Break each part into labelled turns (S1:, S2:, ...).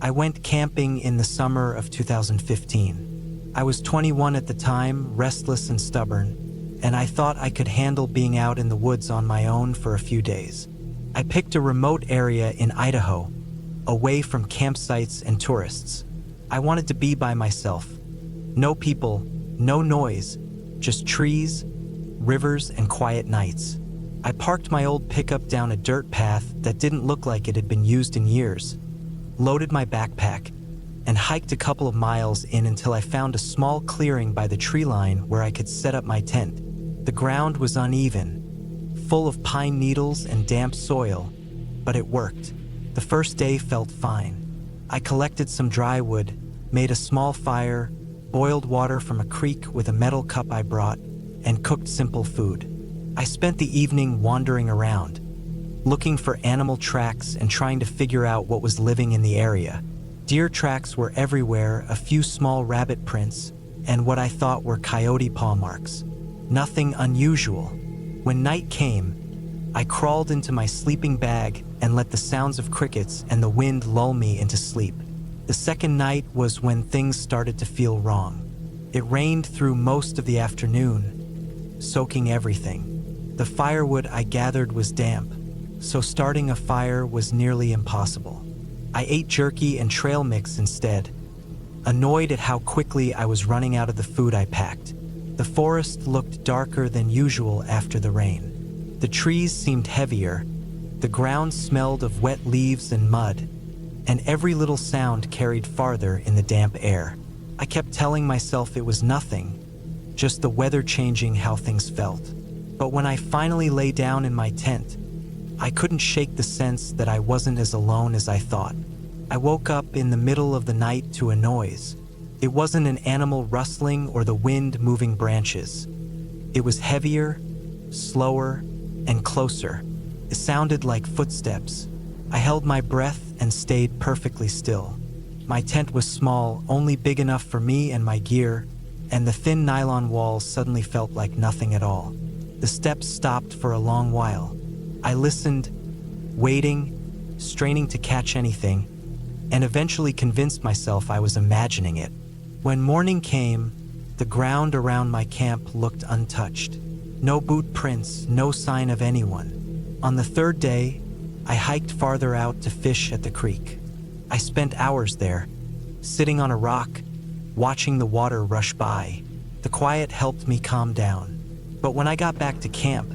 S1: I went camping in the summer of 2015. I was 21 at the time, restless and stubborn, and I thought I could handle being out in the woods on my own for a few days. I picked a remote area in Idaho, away from campsites and tourists. I wanted to be by myself. No people, no noise, just trees, rivers, and quiet nights. I parked my old pickup down a dirt path that didn't look like it had been used in years, loaded my backpack, and hiked a couple of miles in until I found a small clearing by the tree line where I could set up my tent. The ground was uneven, full of pine needles and damp soil, but it worked. The first day felt fine. I collected some dry wood, made a small fire, boiled water from a creek with a metal cup I brought, and cooked simple food. I spent the evening wandering around, looking for animal tracks and trying to figure out what was living in the area. Deer tracks were everywhere, a few small rabbit prints, and what I thought were coyote paw marks. Nothing unusual. When night came, I crawled into my sleeping bag and let the sounds of crickets and the wind lull me into sleep. The second night was when things started to feel wrong. It rained through most of the afternoon, soaking everything. The firewood I gathered was damp, so starting a fire was nearly impossible. I ate jerky and trail mix instead, annoyed at how quickly I was running out of the food I packed. The forest looked darker than usual after the rain. The trees seemed heavier, the ground smelled of wet leaves and mud, and every little sound carried farther in the damp air. I kept telling myself it was nothing, just the weather changing how things felt. But when I finally lay down in my tent, I couldn't shake the sense that I wasn't as alone as I thought. I woke up in the middle of the night to a noise. It wasn't an animal rustling or the wind moving branches. It was heavier, slower, and closer. It sounded like footsteps. I held my breath and stayed perfectly still. My tent was small, only big enough for me and my gear, and the thin nylon walls suddenly felt like nothing at all. The steps stopped for a long while. I listened, waiting, straining to catch anything, and eventually convinced myself I was imagining it. When morning came, the ground around my camp looked untouched. No boot prints, no sign of anyone. On the third day, I hiked farther out to fish at the creek. I spent hours there, sitting on a rock, watching the water rush by. The quiet helped me calm down. But when I got back to camp,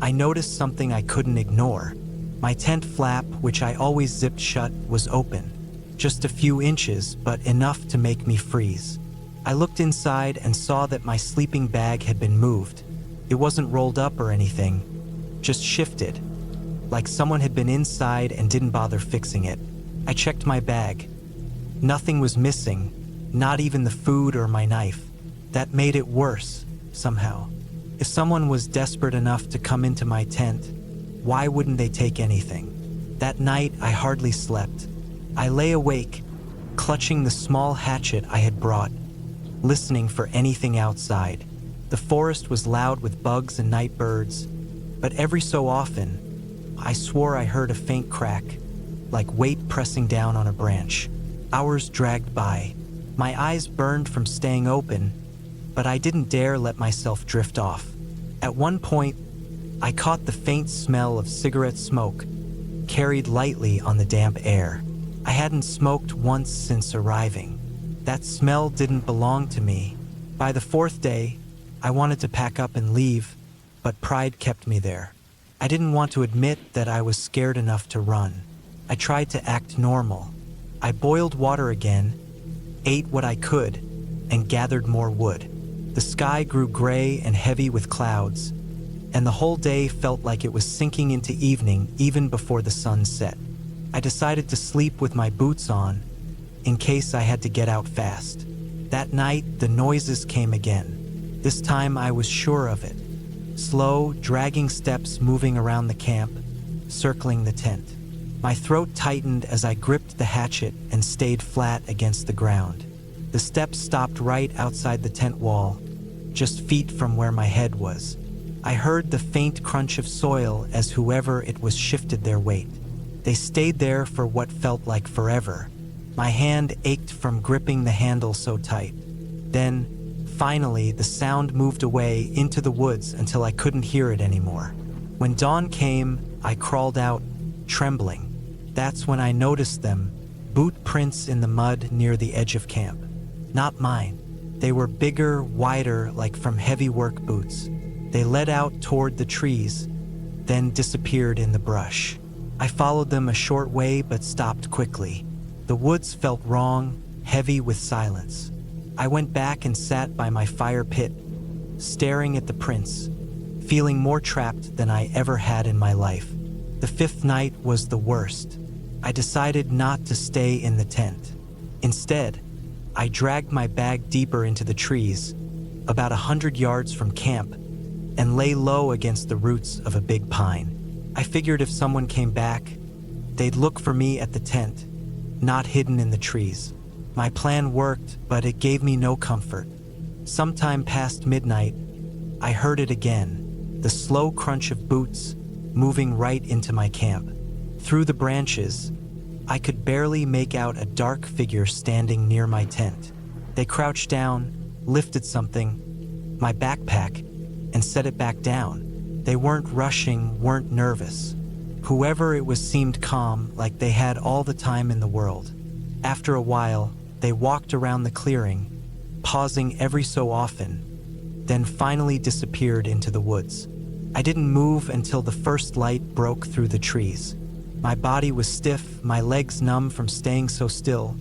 S1: I noticed something I couldn't ignore. My tent flap, which I always zipped shut, was open. Just a few inches, but enough to make me freeze. I looked inside and saw that my sleeping bag had been moved. It wasn't rolled up or anything, just shifted, like someone had been inside and didn't bother fixing it. I checked my bag. Nothing was missing, not even the food or my knife. That made it worse, somehow. If someone was desperate enough to come into my tent, why wouldn't they take anything? That night, I hardly slept. I lay awake, clutching the small hatchet I had brought, listening for anything outside. The forest was loud with bugs and night birds, but every so often, I swore I heard a faint crack, like weight pressing down on a branch. Hours dragged by. My eyes burned from staying open, but I didn't dare let myself drift off. At one point, I caught the faint smell of cigarette smoke, carried lightly on the damp air. I hadn't smoked once since arriving. That smell didn't belong to me. By the fourth day, I wanted to pack up and leave, but pride kept me there. I didn't want to admit that I was scared enough to run. I tried to act normal. I boiled water again, ate what I could, and gathered more wood. The sky grew gray and heavy with clouds, and the whole day felt like it was sinking into evening even before the sun set. I decided to sleep with my boots on, in case I had to get out fast. That night, the noises came again. This time I was sure of it. Slow, dragging steps moving around the camp, circling the tent. My throat tightened as I gripped the hatchet and stayed flat against the ground. The steps stopped right outside the tent wall, just feet from where my head was. I heard the faint crunch of soil as whoever it was shifted their weight. They stayed there for what felt like forever, My hand ached from gripping the handle so tight. Then, finally, the sound moved away into the woods until I couldn't hear it anymore. When dawn came, I crawled out, trembling. That's when I noticed them, boot prints in the mud near the edge of camp. Not mine. They were bigger, wider, like from heavy work boots. They led out toward the trees, then disappeared in the brush. I followed them a short way but stopped quickly. The woods felt wrong, heavy with silence. I went back and sat by my fire pit, staring at the prints, feeling more trapped than I ever had in my life. The fifth night was the worst. I decided not to stay in the tent. Instead, I dragged my bag deeper into the trees, about 100 yards from camp, and lay low against the roots of a big pine. I figured if someone came back, they'd look for me at the tent, not hidden in the trees. My plan worked, but it gave me no comfort. Sometime past midnight, I heard it again, the slow crunch of boots moving right into my camp. Through the branches, I could barely make out a dark figure standing near my tent. They crouched down, lifted something, my backpack, and set it back down. They weren't rushing, weren't nervous. Whoever it was seemed calm, like they had all the time in the world. After a while, they walked around the clearing, pausing every so often, then finally disappeared into the woods. I didn't move until the first light broke through the trees. My body was stiff, my legs numb from staying so still,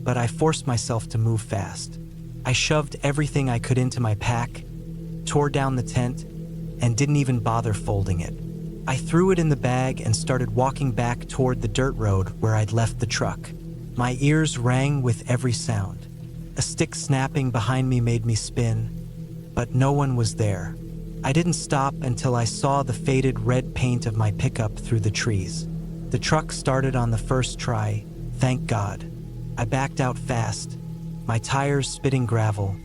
S1: but I forced myself to move fast. I shoved everything I could into my pack, tore down the tent, and didn't even bother folding it. I threw it in the bag and started walking back toward the dirt road where I'd left the truck. My ears rang with every sound. A stick snapping behind me made me spin, but no one was there. I didn't stop until I saw the faded red paint of my pickup through the trees. The truck started on the first try, thank God. I backed out fast, my tires spitting gravel,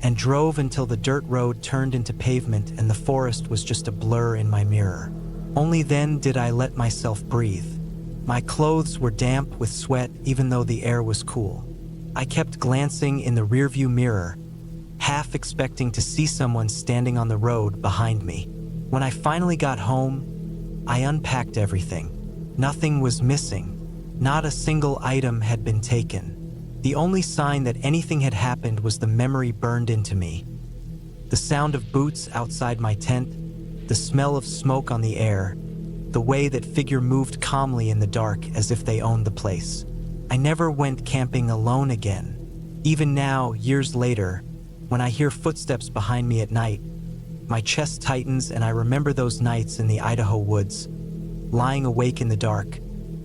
S1: and drove until the dirt road turned into pavement and the forest was just a blur in my mirror. Only then did I let myself breathe. My clothes were damp with sweat even though the air was cool. I kept glancing in the rearview mirror, half expecting to see someone standing on the road behind me. When I finally got home, I unpacked everything. Nothing was missing. Not a single item had been taken. The only sign that anything had happened was the memory burned into me. The sound of boots outside my tent, the smell of smoke on the air, the way that figure moved calmly in the dark as if they owned the place. I never went camping alone again. Even now, years later, when I hear footsteps behind me at night, my chest tightens and I remember those nights in the Idaho woods, lying awake in the dark,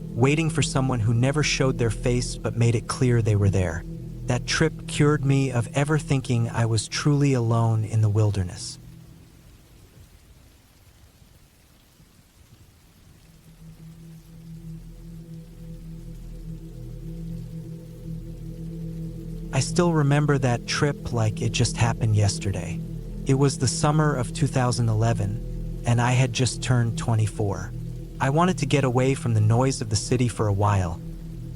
S1: waiting for someone who never showed their face but made it clear they were there. That trip cured me of ever thinking I was truly alone in the wilderness. I still remember that trip like it just happened yesterday. It was the summer of 2011, and I had just turned 24. I wanted to get away from the noise of the city for a while,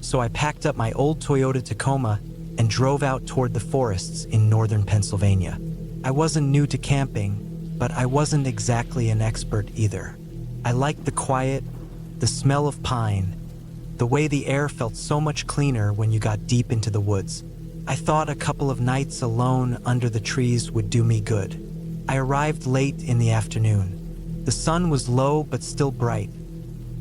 S1: so I packed up my old Toyota Tacoma and drove out toward the forests in northern Pennsylvania. I wasn't new to camping, but I wasn't exactly an expert either. I liked the quiet, the smell of pine, the way the air felt so much cleaner when you got deep into the woods. I thought a couple of nights alone under the trees would do me good. I arrived late in the afternoon. The sun was low but still bright,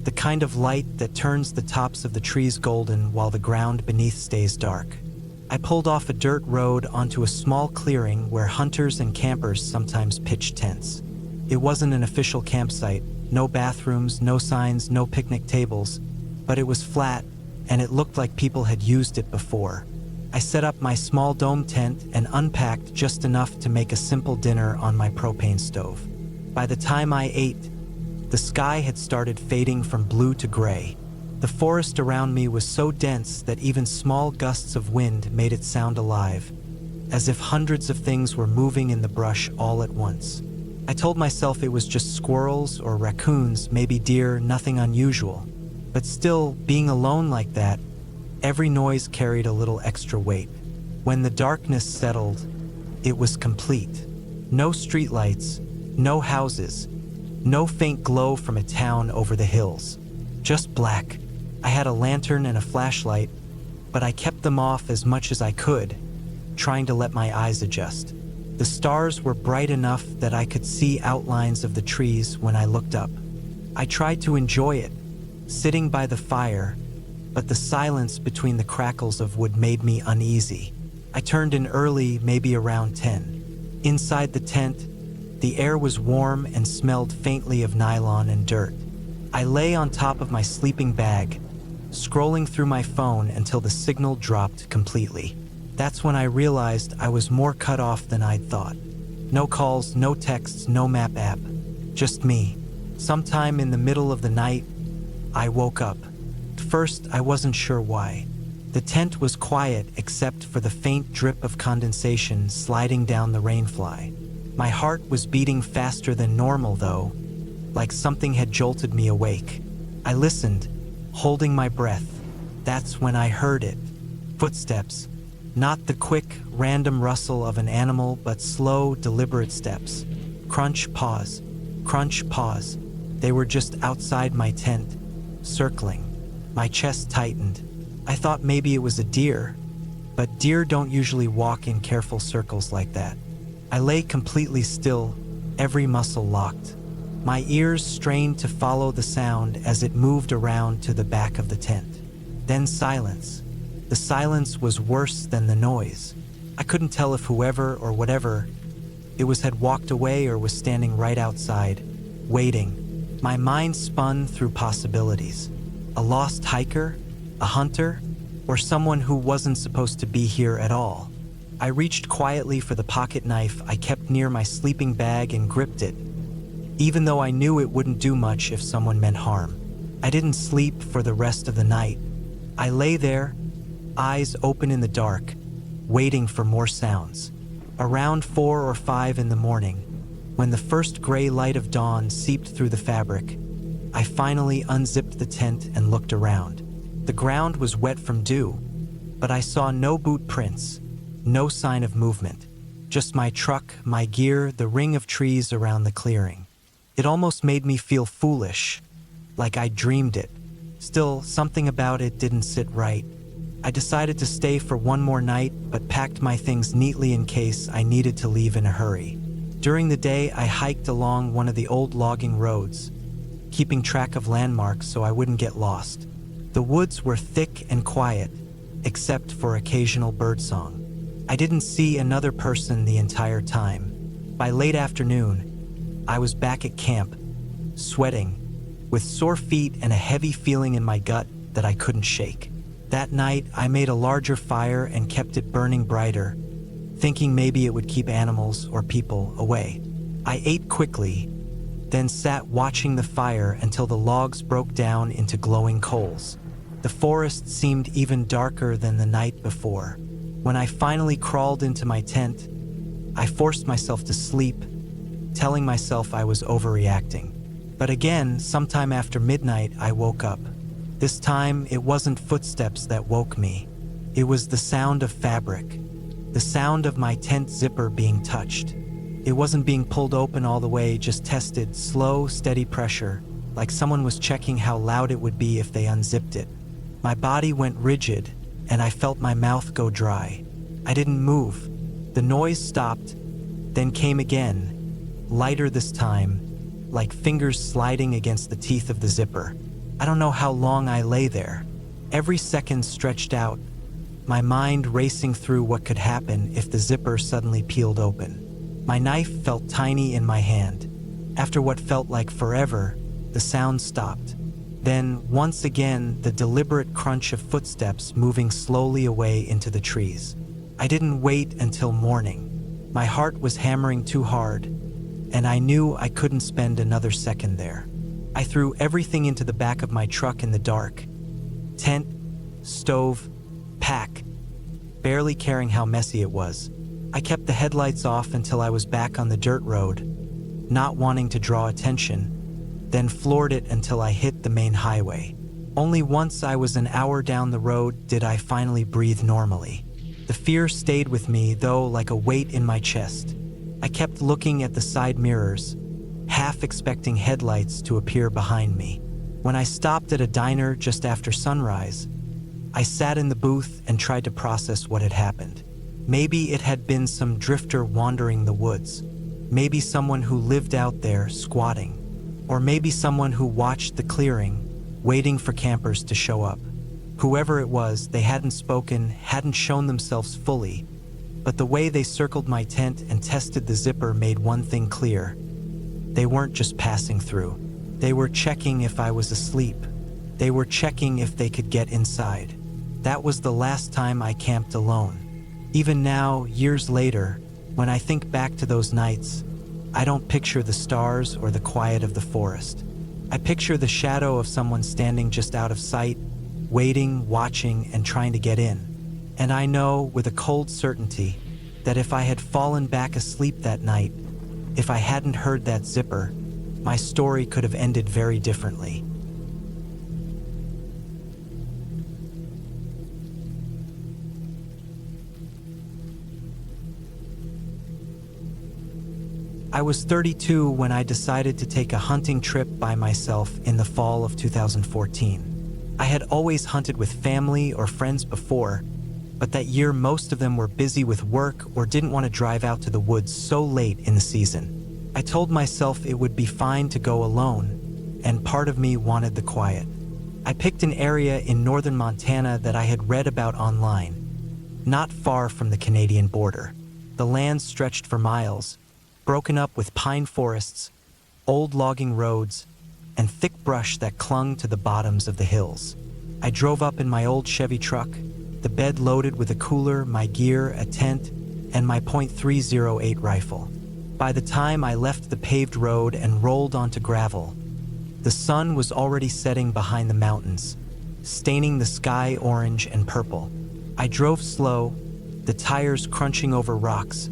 S1: the kind of light that turns the tops of the trees golden while the ground beneath stays dark. I pulled off a dirt road onto a small clearing where hunters and campers sometimes pitched tents. It wasn't an official campsite, no bathrooms, no signs, no picnic tables, but it was flat and it looked like people had used it before. I set up my small dome tent and unpacked just enough to make a simple dinner on my propane stove. By the time I ate, the sky had started fading from blue to gray. The forest around me was so dense that even small gusts of wind made it sound alive, as if hundreds of things were moving in the brush all at once. I told myself it was just squirrels or raccoons, maybe deer, nothing unusual. But still, being alone like that Every noise carried a little extra weight. When the darkness settled, it was complete. No streetlights, no houses, no faint glow from a town over the hills. Just black. I had a lantern and a flashlight, but I kept them off as much as I could, trying to let my eyes adjust. The stars were bright enough that I could see outlines of the trees when I looked up. I tried to enjoy it, sitting by the fire, but the silence between the crackles of wood made me uneasy. I turned in early, maybe around 10. Inside the tent, the air was warm and smelled faintly of nylon and dirt. I lay on top of my sleeping bag, scrolling through my phone until the signal dropped completely. That's when I realized I was more cut off than I'd thought. No calls, no texts, no map app. Just me. Sometime in the middle of the night, I woke up. At first, I wasn't sure why. The tent was quiet except for the faint drip of condensation sliding down the rainfly. My heart was beating faster than normal though, like something had jolted me awake. I listened, holding my breath. That's when I heard it. Footsteps. Not the quick, random rustle of an animal, but slow, deliberate steps. Crunch, pause. Crunch, pause. They were just outside my tent, circling. My chest tightened. I thought maybe it was a deer, but deer don't usually walk in careful circles like that. I lay completely still, every muscle locked. My ears strained to follow the sound as it moved around to the back of the tent. Then silence. The silence was worse than the noise. I couldn't tell if whoever or whatever it was had walked away or was standing right outside, waiting. My mind spun through possibilities. A lost hiker? A hunter? Or someone who wasn't supposed to be here at all? I reached quietly for the pocket knife I kept near my sleeping bag and gripped it, even though I knew it wouldn't do much if someone meant harm. I didn't sleep for the rest of the night. I lay there, eyes open in the dark, waiting for more sounds. Around 4 or 5 in the morning, when the first gray light of dawn seeped through the fabric, I finally unzipped the tent and looked around. The ground was wet from dew, but I saw no boot prints, no sign of movement. Just my truck, my gear, the ring of trees around the clearing. It almost made me feel foolish, like I dreamed it. Still, something about it didn't sit right. I decided to stay for one more night, but packed my things neatly in case I needed to leave in a hurry. During the day, I hiked along one of the old logging roads, keeping track of landmarks so I wouldn't get lost. The woods were thick and quiet, except for occasional birdsong. I didn't see another person the entire time. By late afternoon, I was back at camp, sweating, with sore feet and a heavy feeling in my gut that I couldn't shake. That night, I made a larger fire and kept it burning brighter, thinking maybe it would keep animals or people away. I ate quickly, then sat watching the fire until the logs broke down into glowing coals. The forest seemed even darker than the night before. When I finally crawled into my tent, I forced myself to sleep, telling myself I was overreacting. But again, sometime after midnight, I woke up. This time, it wasn't footsteps that woke me. It was the sound of fabric, the sound of my tent zipper being touched. It wasn't being pulled open all the way, just tested, slow, steady pressure, like someone was checking how loud it would be if they unzipped it. My body went rigid, and I felt my mouth go dry. I didn't move. The noise stopped, then came again, lighter this time, like fingers sliding against the teeth of the zipper. I don't know how long I lay there. Every second stretched out, my mind racing through what could happen if the zipper suddenly peeled open. My knife felt tiny in my hand. After what felt like forever, the sound stopped. Then, once again, the deliberate crunch of footsteps moving slowly away into the trees. I didn't wait until morning. My heart was hammering too hard, and I knew I couldn't spend another second there. I threw everything into the back of my truck in the dark. Tent, stove, pack, barely caring how messy it was. I kept the headlights off until I was back on the dirt road, not wanting to draw attention, then floored it until I hit the main highway. Only once I was an hour down the road did I finally breathe normally. The fear stayed with me, though, like a weight in my chest. I kept looking at the side mirrors, half expecting headlights to appear behind me. When I stopped at a diner just after sunrise, I sat in the booth and tried to process what had happened. Maybe it had been some drifter wandering the woods. Maybe someone who lived out there squatting. Or maybe someone who watched the clearing, waiting for campers to show up. Whoever it was, they hadn't spoken, hadn't shown themselves fully, but the way they circled my tent and tested the zipper made one thing clear. They weren't just passing through. They were checking if I was asleep. They were checking if they could get inside. That was the last time I camped alone. Even now, years later, when I think back to those nights, I don't picture the stars or the quiet of the forest. I picture the shadow of someone standing just out of sight, waiting, watching, and trying to get in. And I know with a cold certainty that if I had fallen back asleep that night, if I hadn't heard that zipper, my story could have ended very differently. I was 32 when I decided to take a hunting trip by myself in the fall of 2014. I had always hunted with family or friends before, but that year most of them were busy with work or didn't want to drive out to the woods so late in the season. I told myself it would be fine to go alone, and part of me wanted the quiet. I picked an area in northern Montana that I had read about online, not far from the Canadian border. The land stretched for miles, broken up with pine forests, old logging roads, and thick brush that clung to the bottoms of the hills. I drove up in my old Chevy truck, the bed loaded with a cooler, my gear, a tent, and my .308 rifle. By the time I left the paved road and rolled onto gravel, the sun was already setting behind the mountains, staining the sky orange and purple. I drove slow, the tires crunching over rocks,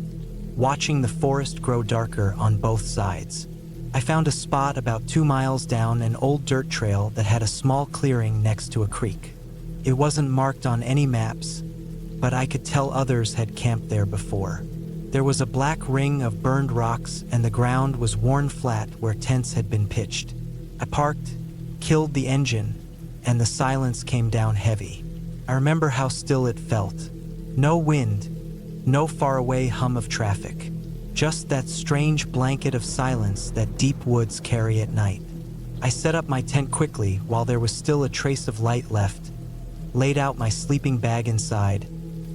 S1: watching the forest grow darker on both sides. I found a spot about 2 miles down an old dirt trail that had a small clearing next to a creek. It wasn't marked on any maps, but I could tell others had camped there before. There was a black ring of burned rocks and the ground was worn flat where tents had been pitched. I parked, killed the engine, and the silence came down heavy. I remember how still it felt. No wind, no faraway hum of traffic, just that strange blanket of silence that deep woods carry at night. I set up my tent quickly while there was still a trace of light left, laid out my sleeping bag inside,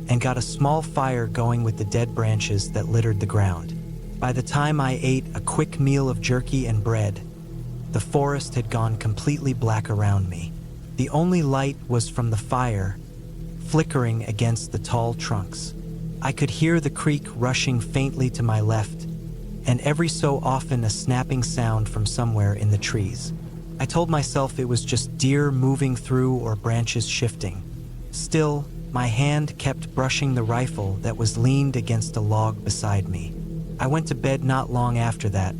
S1: and got a small fire going with the dead branches that littered the ground. By the time I ate a quick meal of jerky and bread, the forest had gone completely black around me. The only light was from the fire, flickering against the tall trunks. I could hear the creek rushing faintly to my left, and every so often a snapping sound from somewhere in the trees. I told myself it was just deer moving through or branches shifting. Still, my hand kept brushing the rifle that was leaned against a log beside me. I went to bed not long after that,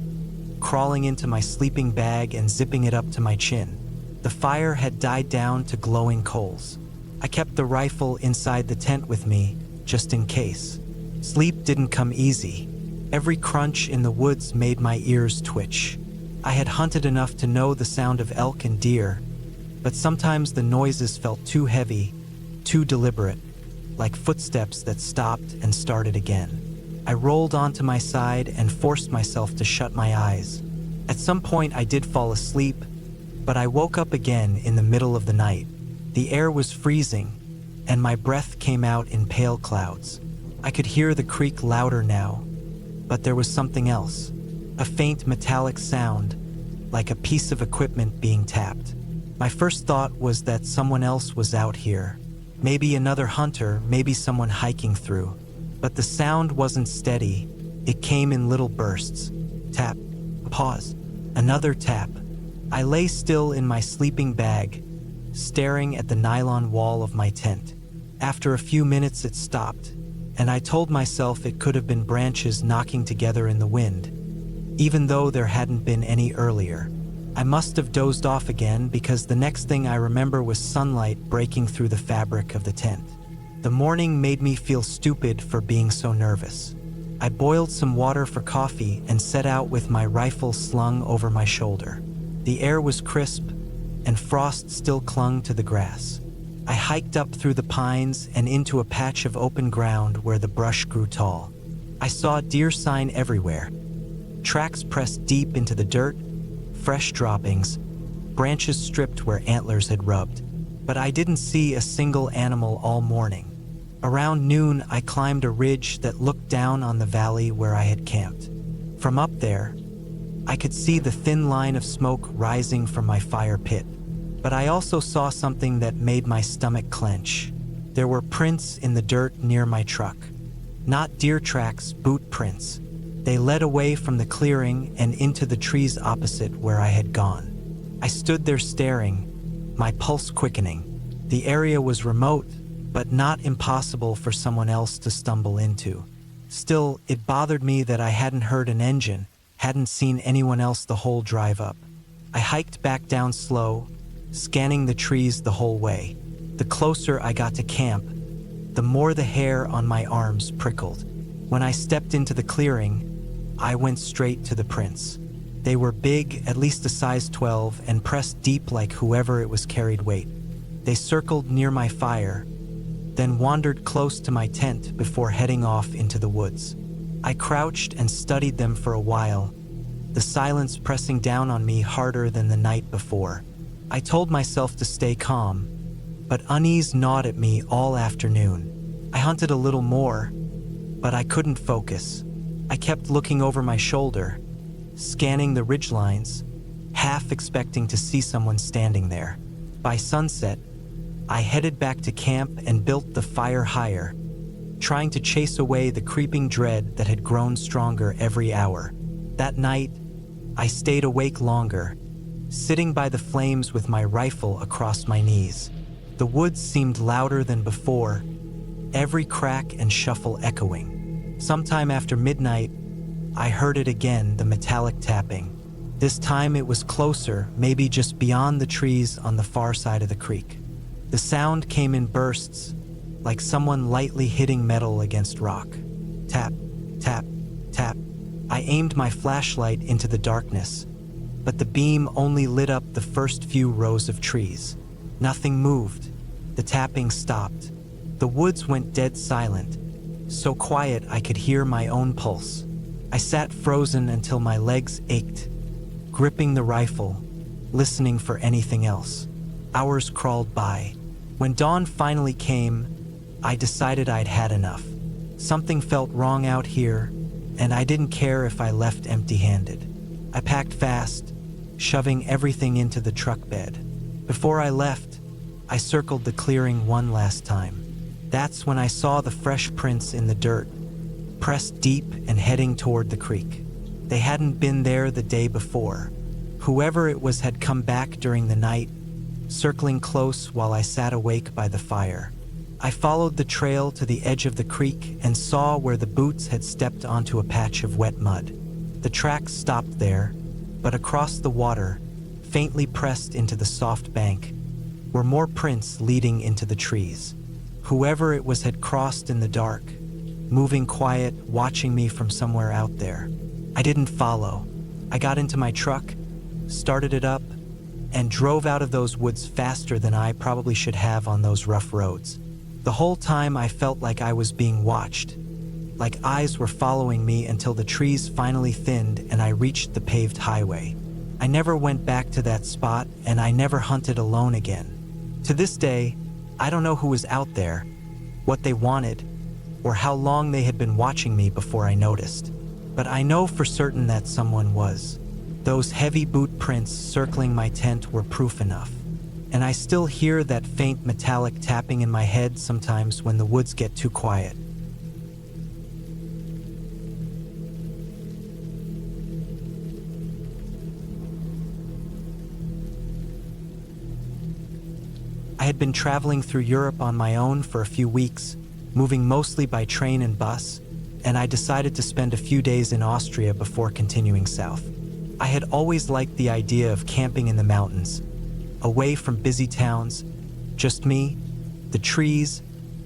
S1: crawling into my sleeping bag and zipping it up to my chin. The fire had died down to glowing coals. I kept the rifle inside the tent with me, just in case. Sleep didn't come easy. Every crunch in the woods made my ears twitch. I had hunted enough to know the sound of elk and deer, but sometimes the noises felt too heavy, too deliberate, like footsteps that stopped and started again. I rolled onto my side and forced myself to shut my eyes. At some point I did fall asleep, but I woke up again in the middle of the night. The air was freezing, and my breath came out in pale clouds. I could hear the creek louder now, but there was something else. A faint metallic sound, like a piece of equipment being tapped. My first thought was that someone else was out here. Maybe another hunter, maybe someone hiking through. But the sound wasn't steady. It came in little bursts. Tap, pause, another tap. I lay still in my sleeping bag, staring at the nylon wall of my tent. After a few minutes it stopped, and I told myself it could have been branches knocking together in the wind, even though there hadn't been any earlier. I must have dozed off again because the next thing I remember was sunlight breaking through the fabric of the tent. The morning made me feel stupid for being so nervous. I boiled some water for coffee and set out with my rifle slung over my shoulder. The air was crisp, and frost still clung to the grass. I hiked up through the pines and into a patch of open ground where the brush grew tall. I saw deer sign everywhere. Tracks pressed deep into the dirt, fresh droppings, branches stripped where antlers had rubbed. But I didn't see a single animal all morning. Around noon, I climbed a ridge that looked down on the valley where I had camped. From up there, I could see the thin line of smoke rising from my fire pit. But I also saw something that made my stomach clench. There were prints in the dirt near my truck. Not deer tracks, boot prints. They led away from the clearing and into the trees opposite where I had gone. I stood there staring, my pulse quickening. The area was remote, but not impossible for someone else to stumble into. Still, it bothered me that I hadn't heard an engine, hadn't seen anyone else the whole drive up. I hiked back down slow, scanning the trees the whole way. The closer I got to camp, the more the hair on my arms prickled. When I stepped into the clearing, I went straight to the prints. They were big, at least a size 12, and pressed deep like whoever it was carried weight. They circled near my fire, then wandered close to my tent before heading off into the woods. I crouched and studied them for a while, the silence pressing down on me harder than the night before. I told myself to stay calm, but unease gnawed at me all afternoon. I hunted a little more, but I couldn't focus. I kept looking over my shoulder, scanning the ridgelines, half expecting to see someone standing there. By sunset, I headed back to camp and built the fire higher, trying to chase away the creeping dread that had grown stronger every hour. That night, I stayed awake longer, sitting by the flames with my rifle across my knees. The woods seemed louder than before, every crack and shuffle echoing. Sometime after midnight, I heard it again, the metallic tapping. This time it was closer, maybe just beyond the trees on the far side of the creek. The sound came in bursts, like someone lightly hitting metal against rock. Tap, tap, tap. I aimed my flashlight into the darkness, but the beam only lit up the first few rows of trees. Nothing moved. The tapping stopped. The woods went dead silent, so quiet I could hear my own pulse. I sat frozen until my legs ached, gripping the rifle, listening for anything else. Hours crawled by. When dawn finally came, I decided I'd had enough. Something felt wrong out here, and I didn't care if I left empty-handed. I packed fast, shoving everything into the truck bed. Before I left, I circled the clearing one last time. That's when I saw the fresh prints in the dirt, pressed deep and heading toward the creek. They hadn't been there the day before. Whoever it was had come back during the night, circling close while I sat awake by the fire. I followed the trail to the edge of the creek and saw where the boots had stepped onto a patch of wet mud. The tracks stopped there, but across the water, faintly pressed into the soft bank, were more prints leading into the trees. Whoever it was had crossed in the dark, moving quiet, watching me from somewhere out there. I didn't follow. I got into my truck, started it up, and drove out of those woods faster than I probably should have on those rough roads. The whole time I felt like I was being watched, like eyes were following me until the trees finally thinned and I reached the paved highway. I never went back to that spot, and I never hunted alone again. To this day, I don't know who was out there, what they wanted, or how long they had been watching me before I noticed. But I know for certain that someone was. Those heavy boot prints circling my tent were proof enough. And I still hear that faint metallic tapping in my head sometimes when the woods get too quiet. I had been traveling through Europe on my own for a few weeks, moving mostly by train and bus, and I decided to spend a few days in Austria before continuing south. I had always liked the idea of camping in the mountains, away from busy towns, just me, the trees,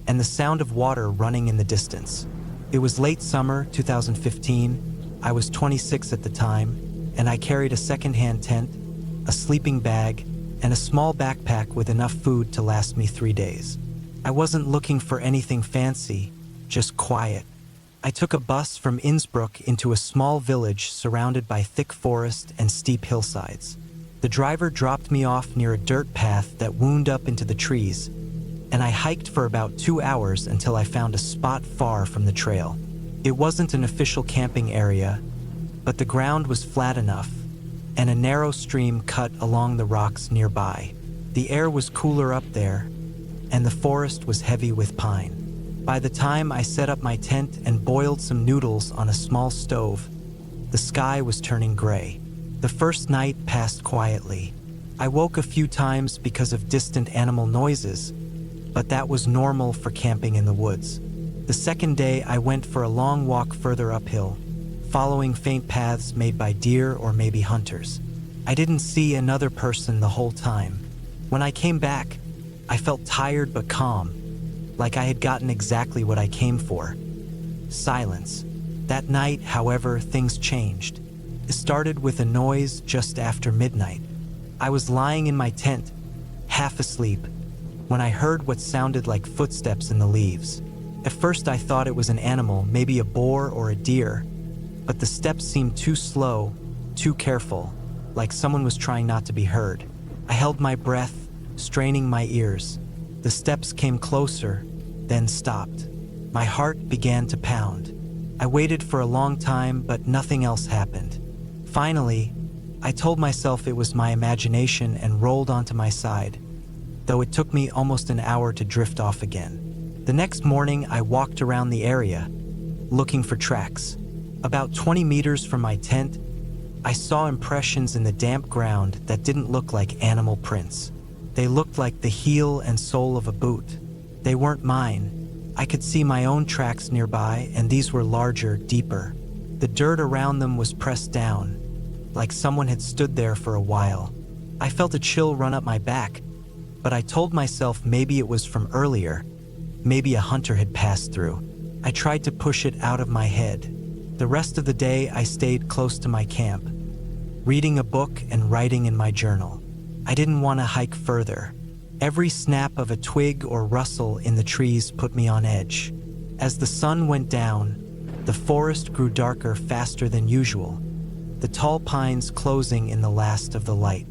S1: and the sound of water running in the distance. It was late summer 2015. I was 26 at the time, and I carried a secondhand tent, a sleeping bag, and a small backpack with enough food to last me 3 days. I wasn't looking for anything fancy, just quiet. I took a bus from Innsbruck into a small village surrounded by thick forest and steep hillsides. The driver dropped me off near a dirt path that wound up into the trees, and I hiked for about 2 hours until I found a spot far from the trail. It wasn't an official camping area, but the ground was flat enough, and a narrow stream cut along the rocks nearby. The air was cooler up there, and the forest was heavy with pine. By the time I set up my tent and boiled some noodles on a small stove, the sky was turning gray. The first night passed quietly. I woke a few times because of distant animal noises, but that was normal for camping in the woods. The second day, I went for a long walk further uphill, following faint paths made by deer or maybe hunters. I didn't see another person the whole time. When I came back, I felt tired but calm, like I had gotten exactly what I came for. Silence. That night, however, things changed. It started with a noise just after midnight. I was lying in my tent, half asleep, when I heard what sounded like footsteps in the leaves. At first I thought it was an animal, maybe a boar or a deer, but the steps seemed too slow, too careful, like someone was trying not to be heard. I held my breath, straining my ears. The steps came closer, then stopped. My heart began to pound. I waited for a long time, but nothing else happened. Finally, I told myself it was my imagination and rolled onto my side, though it took me almost an hour to drift off again. The next morning, I walked around the area, looking for tracks. About 20 meters from my tent, I saw impressions in the damp ground that didn't look like animal prints. They looked like the heel and sole of a boot. They weren't mine. I could see my own tracks nearby, and these were larger, deeper. The dirt around them was pressed down, like someone had stood there for a while. I felt a chill run up my back, but I told myself maybe it was from earlier. Maybe a hunter had passed through. I tried to push it out of my head. The rest of the day, I stayed close to my camp, reading a book and writing in my journal. I didn't want to hike further. Every snap of a twig or rustle in the trees put me on edge. As the sun went down, the forest grew darker faster than usual, the tall pines closing in the last of the light.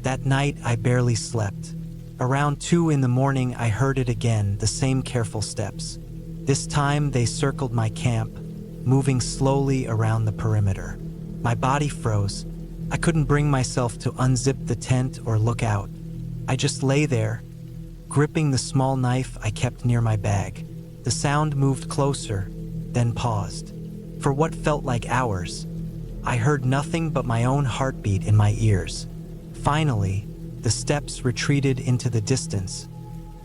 S1: That night, I barely slept. Around 2 in the morning, I heard it again, the same careful steps. This time, they circled my camp, moving slowly around the perimeter. My body froze. I couldn't bring myself to unzip the tent or look out. I just lay there, gripping the small knife I kept near my bag. The sound moved closer, then paused. For what felt like hours, I heard nothing but my own heartbeat in my ears. Finally, the steps retreated into the distance,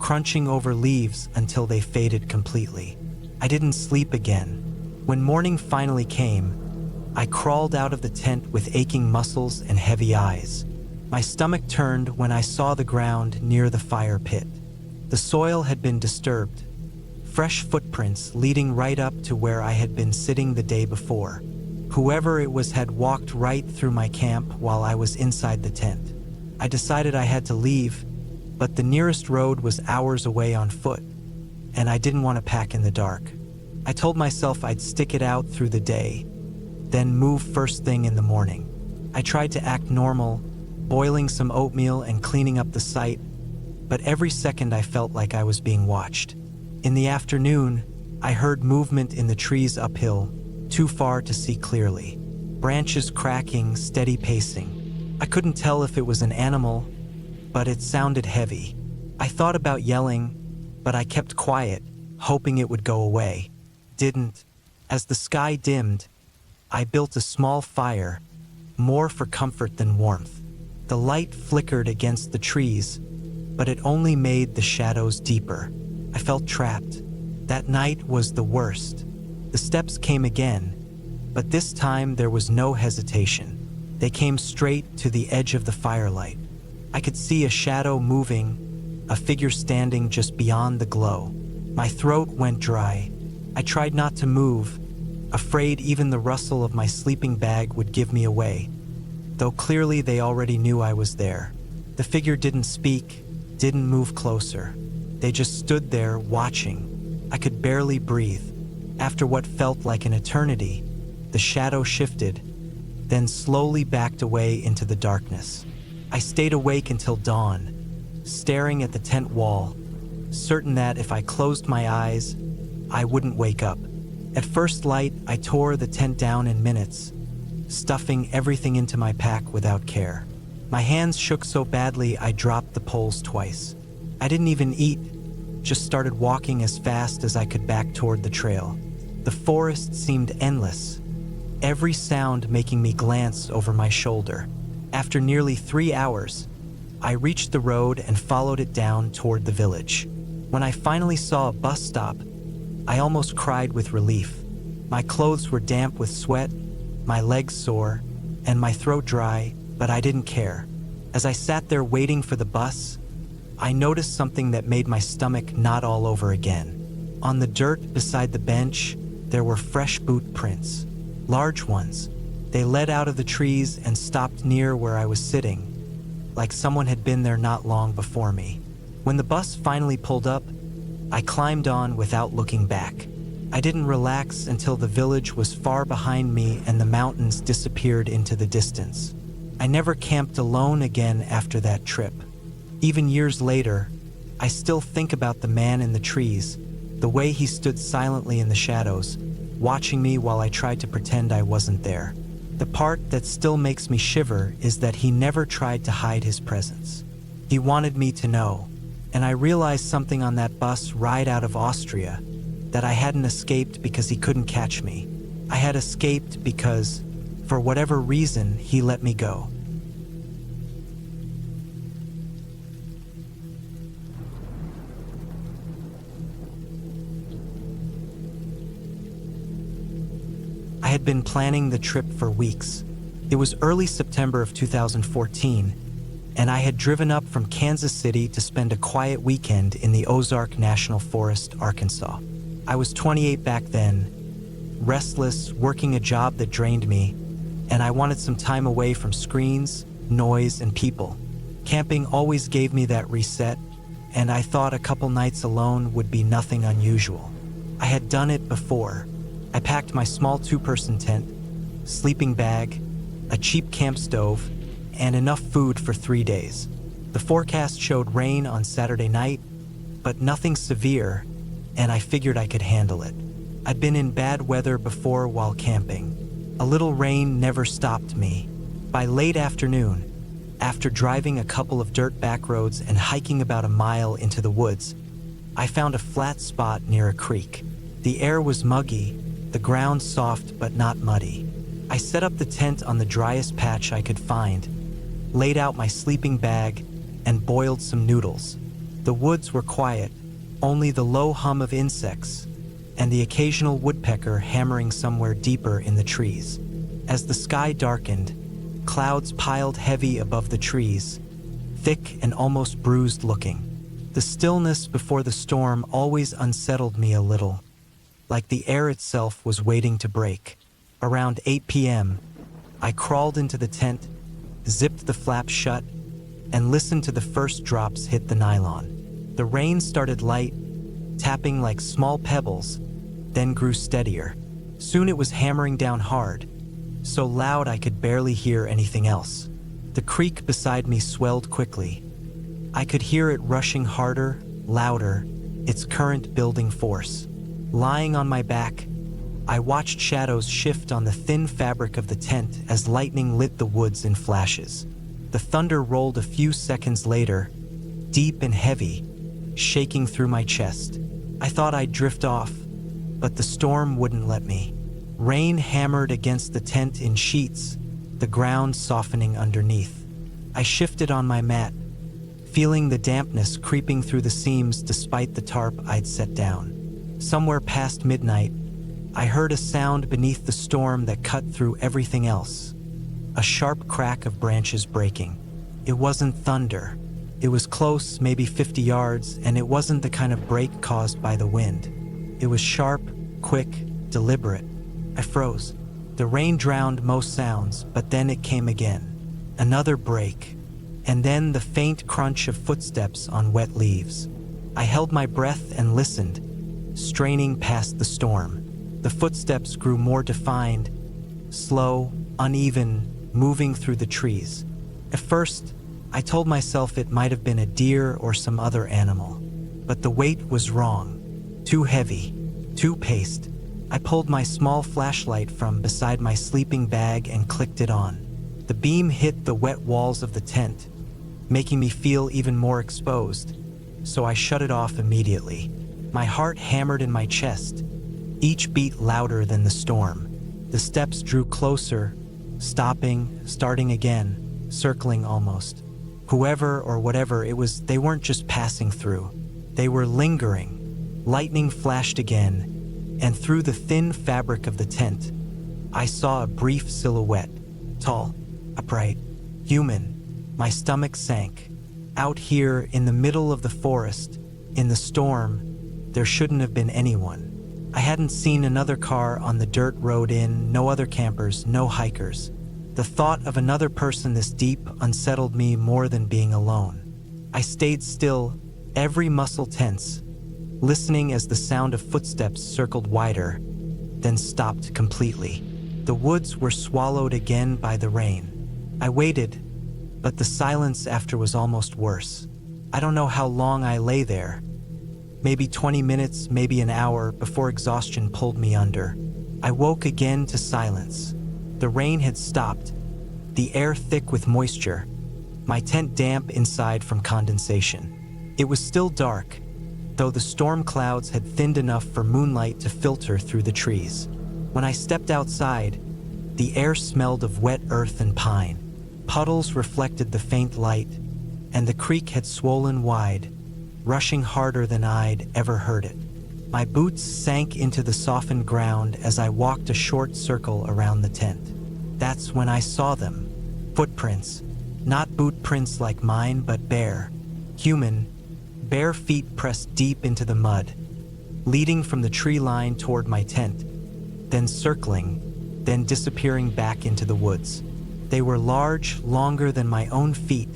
S1: crunching over leaves until they faded completely. I didn't sleep again. When morning finally came, I crawled out of the tent with aching muscles and heavy eyes. My stomach turned when I saw the ground near the fire pit. The soil had been disturbed, fresh footprints leading right up to where I had been sitting the day before. Whoever it was had walked right through my camp while I was inside the tent. I decided I had to leave, but the nearest road was hours away on foot, and I didn't want to pack in the dark. I told myself I'd stick it out through the day, then move first thing in the morning. I tried to act normal, boiling some oatmeal and cleaning up the site, but every second I felt like I was being watched. In the afternoon, I heard movement in the trees uphill, too far to see clearly. Branches cracking, steady pacing. I couldn't tell if it was an animal, but it sounded heavy. I thought about yelling, but I kept quiet, hoping it would go away. Didn't. As the sky dimmed, I built a small fire, more for comfort than warmth. The light flickered against the trees, but it only made the shadows deeper. I felt trapped. That night was the worst. The steps came again, but this time there was no hesitation. They came straight to the edge of the firelight. I could see a shadow moving, a figure standing just beyond the glow. My throat went dry. I tried not to move, afraid even the rustle of my sleeping bag would give me away, though clearly they already knew I was there. The figure didn't speak, didn't move closer. They just stood there, watching. I could barely breathe. After what felt like an eternity, the shadow shifted, then slowly backed away into the darkness. I stayed awake until dawn, staring at the tent wall, certain that if I closed my eyes, I wouldn't wake up. At first light, I tore the tent down in minutes, stuffing everything into my pack without care. My hands shook so badly I dropped the poles twice. I didn't even eat, just started walking as fast as I could back toward the trail. The forest seemed endless, every sound making me glance over my shoulder. After nearly 3 hours, I reached the road and followed it down toward the village. When I finally saw a bus stop, I almost cried with relief. My clothes were damp with sweat, my legs sore, and my throat dry, but I didn't care. As I sat there waiting for the bus, I noticed something that made my stomach knot all over again. On the dirt beside the bench, there were fresh boot prints, large ones. They led out of the trees and stopped near where I was sitting, like someone had been there not long before me. When the bus finally pulled up, I climbed on without looking back. I didn't relax until the village was far behind me and the mountains disappeared into the distance. I never camped alone again after that trip. Even years later, I still think about the man in the trees, the way he stood silently in the shadows, watching me while I tried to pretend I wasn't there. The part that still makes me shiver is that he never tried to hide his presence. He wanted me to know, and I realized something on that bus ride out of Austria, that I hadn't escaped because he couldn't catch me. I had escaped because, for whatever reason, he let me go. I had been planning the trip for weeks. It was early September of 2014, and I had driven up from Kansas City to spend a quiet weekend in the Ozark National Forest, Arkansas. I was 28 back then, restless, working a job that drained me, and I wanted some time away from screens, noise, and people. Camping always gave me that reset, and I thought a couple nights alone would be nothing unusual. I had done it before. I packed my small 2-person tent, sleeping bag, a cheap camp stove, and enough food for 3 days. The forecast showed rain on Saturday night, but nothing severe, and I figured I could handle it. I'd been in bad weather before while camping. A little rain never stopped me. By late afternoon, after driving a couple of dirt back roads and hiking about a mile into the woods, I found a flat spot near a creek. The air was muggy, the ground soft but not muddy. I set up the tent on the driest patch I could find, laid out my sleeping bag, and boiled some noodles. The woods were quiet, only the low hum of insects, and the occasional woodpecker hammering somewhere deeper in the trees. As the sky darkened, clouds piled heavy above the trees, thick and almost bruised looking. The stillness before the storm always unsettled me a little, like the air itself was waiting to break. Around 8 p.m., I crawled into the tent, zipped the flap shut, and listened to the first drops hit the nylon. The rain started light, tapping like small pebbles, then grew steadier. Soon it was hammering down hard, so loud I could barely hear anything else. The creek beside me swelled quickly. I could hear it rushing harder, louder, its current building force. Lying on my back, I watched shadows shift on the thin fabric of the tent as lightning lit the woods in flashes. The thunder rolled a few seconds later, deep and heavy, shaking through my chest. I thought I'd drift off, but the storm wouldn't let me. Rain hammered against the tent in sheets, the ground softening underneath. I shifted on my mat, feeling the dampness creeping through the seams despite the tarp I'd set down. Somewhere past midnight, I heard a sound beneath the storm that cut through everything else. a sharp crack of branches breaking. It wasn't thunder. It was close, maybe 50 yards, and it wasn't the kind of break caused by the wind. It was sharp, quick, deliberate. I froze. The rain drowned most sounds, but then it came again. Another break, and then the faint crunch of footsteps on wet leaves. I held my breath and listened, straining past the storm. The footsteps grew more defined, slow, uneven, moving through the trees. At first, I told myself it might have been a deer or some other animal, but the weight was wrong. Too heavy, too paced. I pulled my small flashlight from beside my sleeping bag and clicked it on. The beam hit the wet walls of the tent, making me feel even more exposed, so I shut it off immediately. My heart hammered in my chest, each beat louder than the storm. The steps drew closer, stopping, starting again, circling almost. Whoever or whatever it was, they weren't just passing through. They were lingering. Lightning flashed again, and through the thin fabric of the tent, I saw a brief silhouette, tall, upright, human. My stomach sank. Out here in the middle of the forest, in the storm, there shouldn't have been anyone. I hadn't seen another car on the dirt road no other campers, no hikers. The thought of another person this deep unsettled me more than being alone. I stayed still, every muscle tense, listening as the sound of footsteps circled wider, then stopped completely. The woods were swallowed again by the rain. I waited, but the silence after was almost worse. I don't know how long I lay there. Maybe 20 minutes, maybe an hour, before exhaustion pulled me under. I woke again to silence. The rain had stopped, the air thick with moisture, my tent damp inside from condensation. It was still dark, though the storm clouds had thinned enough for moonlight to filter through the trees. When I stepped outside, the air smelled of wet earth and pine. Puddles reflected the faint light, and the creek had swollen wide, rushing harder than I'd ever heard it. My boots sank into the softened ground as I walked a short circle around the tent. That's when I saw them. Footprints. Not boot prints like mine, but bare. Human. Bare feet pressed deep into the mud, leading from the tree line toward my tent, then circling, then disappearing back into the woods. They were large, longer than my own feet,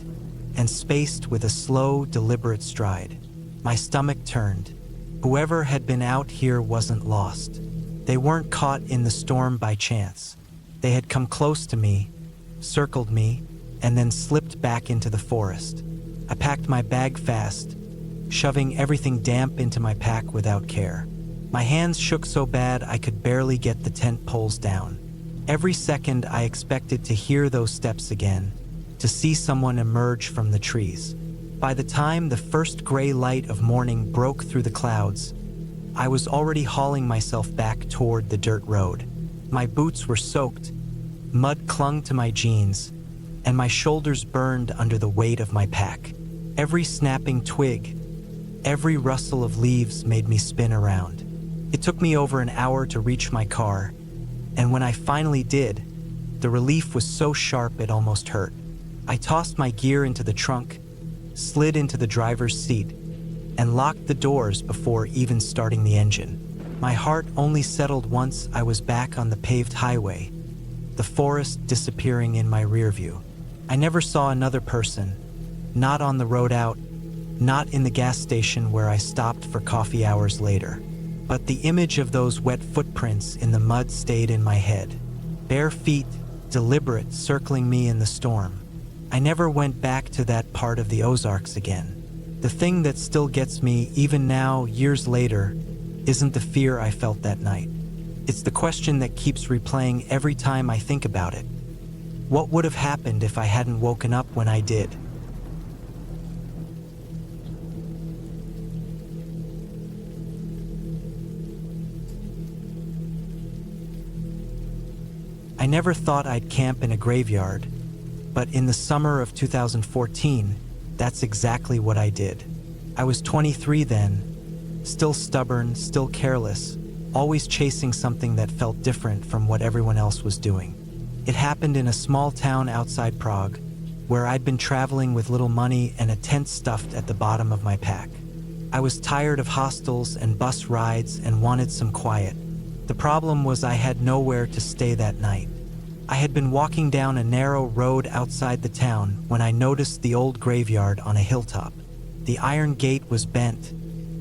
S1: and spaced with a slow, deliberate stride. My stomach turned. Whoever had been out here wasn't lost. They weren't caught in the storm by chance. They had come close to me, circled me, and then slipped back into the forest. I packed my bag fast, shoving everything damp into my pack without care. My hands shook so bad I could barely get the tent poles down. Every second I expected to hear those steps again, to see someone emerge from the trees. By the time the first gray light of morning broke through the clouds, I was already hauling myself back toward the dirt road. My boots were soaked, mud clung to my jeans, and my shoulders burned under the weight of my pack. Every snapping twig, every rustle of leaves made me spin around. It took me over an hour to reach my car, and when I finally did, the relief was so sharp it almost hurt. I tossed my gear into the trunk, slid into the driver's seat, and locked the doors before even starting the engine. My heart only settled once I was back on the paved highway, the forest disappearing in my rear view. I never saw another person, not on the road out, not in the gas station where I stopped for coffee hours later. But the image of those wet footprints in the mud stayed in my head. Bare feet, deliberate, circling me in the storm. I never went back to that part of the Ozarks again. The thing that still gets me, even now, years later, isn't the fear I felt that night. It's the question that keeps replaying every time I think about it. What would have happened if I hadn't woken up when I did? I never thought I'd camp in a graveyard, but in the summer of 2014, that's exactly what I did. I was 23 then, still stubborn, still careless, always chasing something that felt different from what everyone else was doing. It happened in a small town outside Prague, where I'd been traveling with little money and a tent stuffed at the bottom of my pack. I was tired of hostels and bus rides and wanted some quiet. The problem was I had nowhere to stay that night. I had been walking down a narrow road outside the town when I noticed the old graveyard on a hilltop. The iron gate was bent,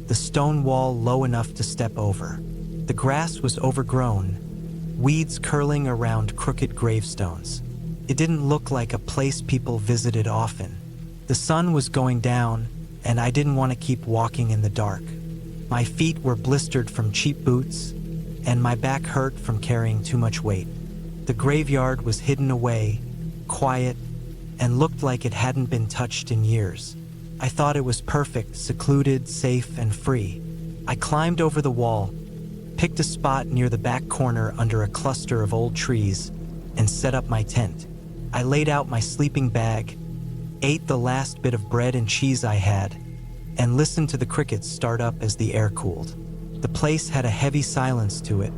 S1: the stone wall low enough to step over. The grass was overgrown, weeds curling around crooked gravestones. It didn't look like a place people visited often. The sun was going down, and I didn't want to keep walking in the dark. My feet were blistered from cheap boots, and my back hurt from carrying too much weight. The graveyard was hidden away, quiet, and looked like it hadn't been touched in years. I thought it was perfect, secluded, safe, and free. I climbed over the wall, picked a spot near the back corner under a cluster of old trees, and set up my tent. I laid out my sleeping bag, ate the last bit of bread and cheese I had, and listened to the crickets start up as the air cooled. The place had a heavy silence to it,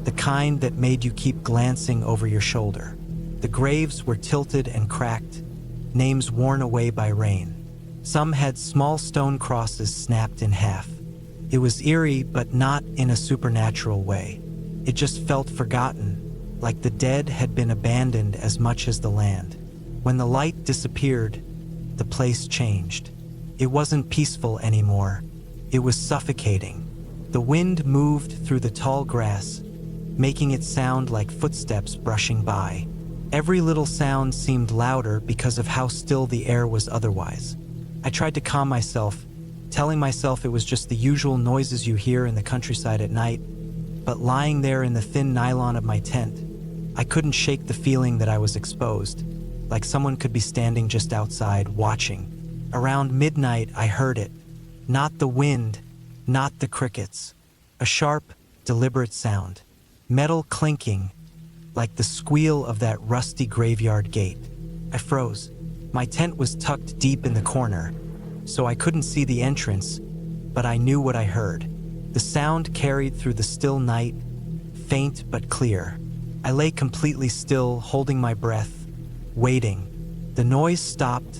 S1: the kind that made you keep glancing over your shoulder. The graves were tilted and cracked, names worn away by rain. Some had small stone crosses snapped in half. It was eerie, but not in a supernatural way. It just felt forgotten, like the dead had been abandoned as much as the land. When the light disappeared, the place changed. It wasn't peaceful anymore. It was suffocating. The wind moved through the tall grass, making it sound like footsteps brushing by. Every little sound seemed louder because of how still the air was otherwise. I tried to calm myself, telling myself it was just the usual noises you hear in the countryside at night, but lying there in the thin nylon of my tent, I couldn't shake the feeling that I was exposed, like someone could be standing just outside, watching. Around midnight, I heard it. Not the wind, not the crickets. A sharp, deliberate sound. Metal clinking, like the squeal of that rusty graveyard gate. I froze. My tent was tucked deep in the corner, so I couldn't see the entrance, but I knew what I heard. The sound carried through the still night, faint but clear. I lay completely still, holding my breath, waiting. The noise stopped,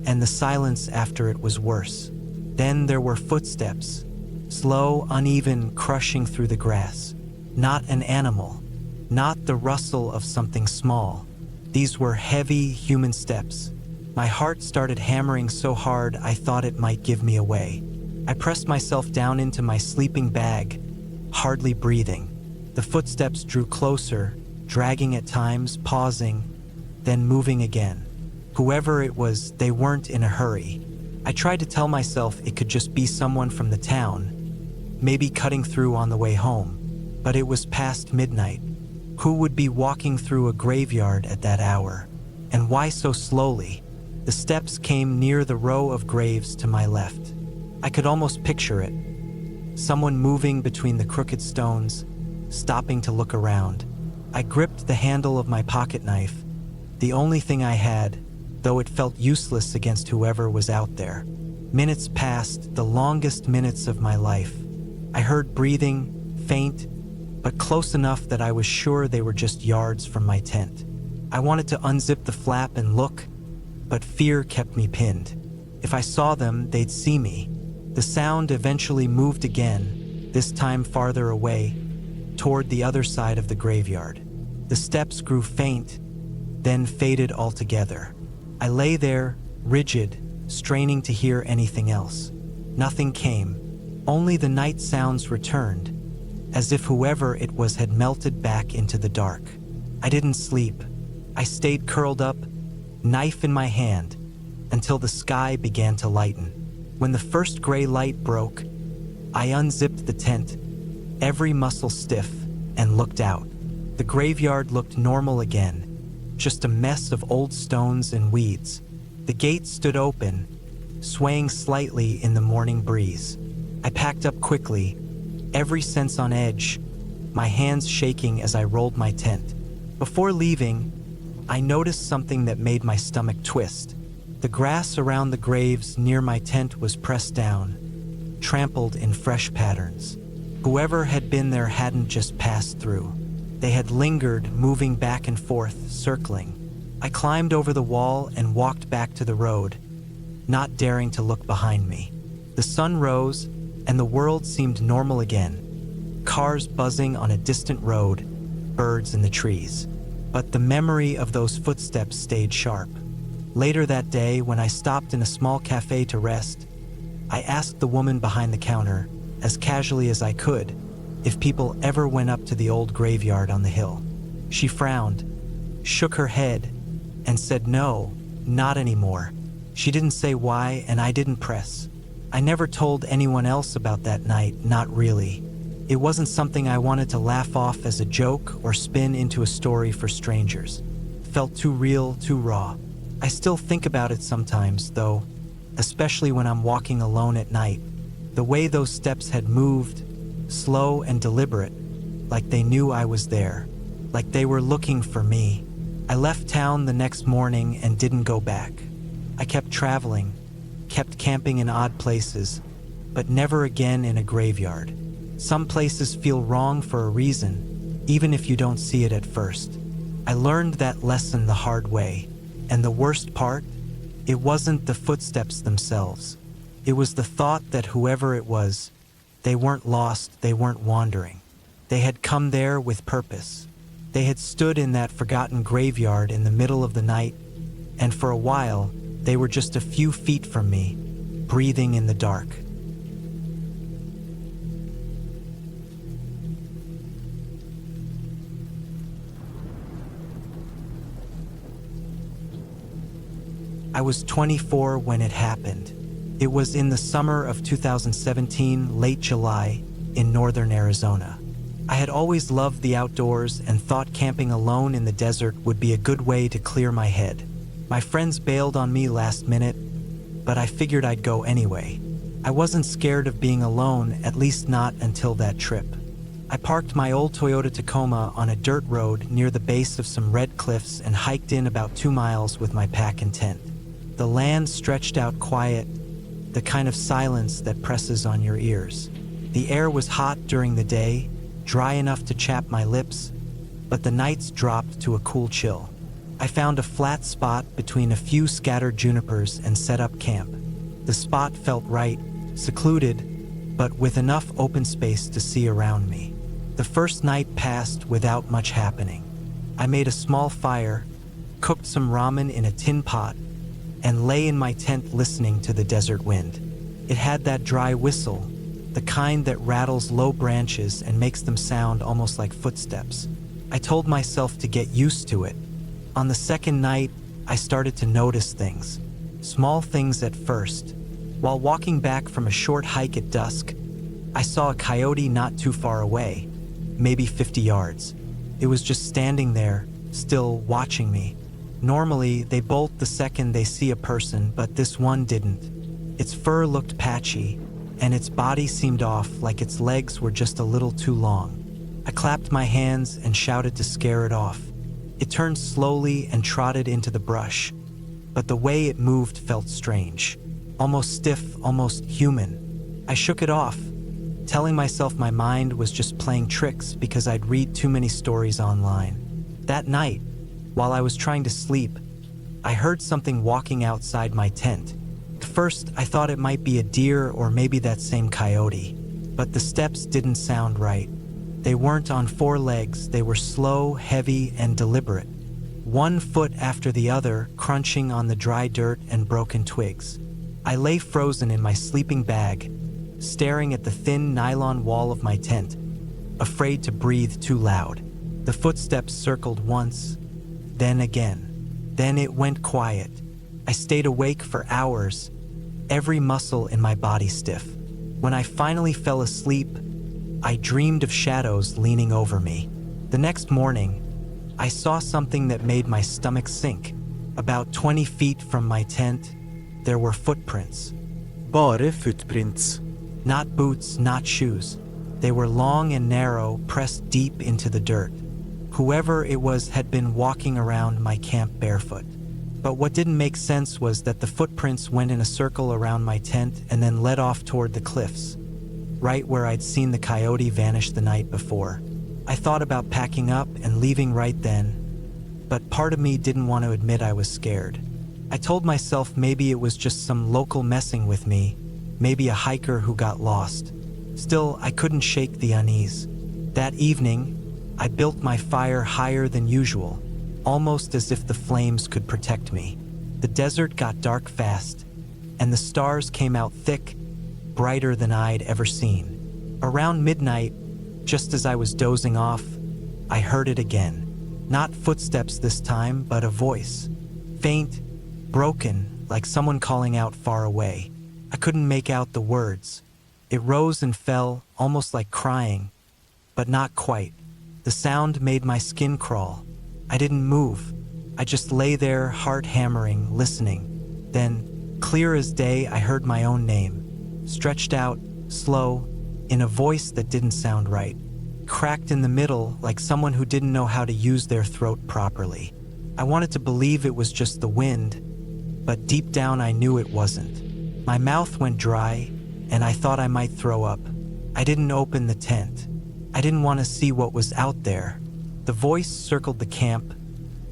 S1: and the silence after it was worse. Then there were footsteps, slow, uneven, crushing through the grass. Not an animal, not the rustle of something small. These were heavy human steps. My heart started hammering so hard I thought it might give me away. I pressed myself down into my sleeping bag, hardly breathing. The footsteps drew closer, dragging at times, pausing, then moving again. Whoever it was, they weren't in a hurry. I tried to tell myself it could just be someone from the town, maybe cutting through on the way home. But it was past midnight. Who would be walking through a graveyard at that hour? And why so slowly? The steps came near the row of graves to my left. I could almost picture it. Someone moving between the crooked stones, stopping to look around. I gripped the handle of my pocket knife, the only thing I had, though it felt useless against whoever was out there. Minutes passed, the longest minutes of my life. I heard breathing, faint, but close enough that I was sure they were just yards from my tent. I wanted to unzip the flap and look, but fear kept me pinned. If I saw them, they'd see me. The sound eventually moved again, this time farther away, toward the other side of the graveyard. The steps grew faint, then faded altogether. I lay there, rigid, straining to hear anything else. Nothing came. Only the night sounds returned, as if whoever it was had melted back into the dark. I didn't sleep. I stayed curled up, knife in my hand, until the sky began to lighten. When the first gray light broke, I unzipped the tent, every muscle stiff, and looked out. The graveyard looked normal again, just a mess of old stones and weeds. The gate stood open, swaying slightly in the morning breeze. I packed up quickly, every sense on edge, my hands shaking as I rolled my tent. Before leaving, I noticed something that made my stomach twist. The grass around the graves near my tent was pressed down, trampled in fresh patterns. Whoever had been there hadn't just passed through. They had lingered, moving back and forth, circling. I climbed over the wall and walked back to the road, not daring to look behind me. The sun rose, and the world seemed normal again. Cars buzzing on a distant road, birds in the trees. But the memory of those footsteps stayed sharp. Later that day, when I stopped in a small cafe to rest, I asked the woman behind the counter, as casually as I could, if people ever went up to the old graveyard on the hill. She frowned, shook her head, and said no, not anymore. She didn't say why, and I didn't press. I never told anyone else about that night, not really. It wasn't something I wanted to laugh off as a joke or spin into a story for strangers. It felt too real, too raw. I still think about it sometimes, though, especially when I'm walking alone at night. The way those steps had moved, slow and deliberate, like they knew I was there, like they were looking for me. I left town the next morning and didn't go back. I kept traveling, kept camping in odd places, but never again in a graveyard. Some places feel wrong for a reason, even if you don't see it at first. I learned that lesson the hard way, and the worst part, it wasn't the footsteps themselves. It was the thought that whoever it was, they weren't lost, they weren't wandering. They had come there with purpose. They had stood in that forgotten graveyard in the middle of the night, and for a while, they were just a few feet from me, breathing in the dark. I was 24 when it happened. It was in the summer of 2017, late July, in northern Arizona. I had always loved the outdoors and thought camping alone in the desert would be a good way to clear my head. My friends bailed on me last minute, but I figured I'd go anyway. I wasn't scared of being alone, at least not until that trip. I parked my old Toyota Tacoma on a dirt road near the base of some red cliffs and hiked in about 2 miles with my pack and tent. The land stretched out quiet, the kind of silence that presses on your ears. The air was hot during the day, dry enough to chap my lips, but the nights dropped to a cool chill. I found a flat spot between a few scattered junipers and set up camp. The spot felt right, secluded, but with enough open space to see around me. The first night passed without much happening. I made a small fire, cooked some ramen in a tin pot, and lay in my tent listening to the desert wind. It had that dry whistle, the kind that rattles low branches and makes them sound almost like footsteps. I told myself to get used to it. On the second night, I started to notice things. Small things at first. While walking back from a short hike at dusk, I saw a coyote not too far away, maybe 50 yards. It was just standing there, still watching me. Normally, they bolt the second they see a person, but this one didn't. Its fur looked patchy, and its body seemed off, like its legs were just a little too long. I clapped my hands and shouted to scare it off. It turned slowly and trotted into the brush, but the way it moved felt strange. Almost stiff, almost human. I shook it off, telling myself my mind was just playing tricks because I'd read too many stories online. That night, while I was trying to sleep, I heard something walking outside my tent. At first, I thought it might be a deer or maybe that same coyote, but the steps didn't sound right. They weren't on 4 legs, they were slow, heavy, and deliberate. 1 foot after the other, crunching on the dry dirt and broken twigs. I lay frozen in my sleeping bag, staring at the thin nylon wall of my tent, afraid to breathe too loud. The footsteps circled once, then again. Then it went quiet. I stayed awake for hours, every muscle in my body stiff. When I finally fell asleep, I dreamed of shadows leaning over me. The next morning, I saw something that made my stomach sink. About 20 feet from my tent, there were footprints.
S2: Bare footprints.
S1: Not boots, not shoes. They were long and narrow, pressed deep into the dirt. Whoever it was had been walking around my camp barefoot. But what didn't make sense was that the footprints went in a circle around my tent and then led off toward the cliffs, right where I'd seen the coyote vanish the night before. I thought about packing up and leaving right then, but part of me didn't want to admit I was scared. I told myself maybe it was just some local messing with me, maybe a hiker who got lost. Still, I couldn't shake the unease. That evening, I built my fire higher than usual, almost as if the flames could protect me. The desert got dark fast, and the stars came out thick, brighter than I'd ever seen. Around midnight, just as I was dozing off, I heard it again. Not footsteps this time, but a voice. Faint, broken, like someone calling out far away. I couldn't make out the words. It rose and fell, almost like crying, but not quite. The sound made my skin crawl. I didn't move. I just lay there, heart hammering, listening. Then, clear as day, I heard my own name, stretched out, slow, in a voice that didn't sound right, cracked in the middle like someone who didn't know how to use their throat properly. I wanted to believe it was just the wind, but deep down I knew it wasn't. My mouth went dry, and I thought I might throw up. I didn't open the tent. I didn't want to see what was out there. The voice circled the camp,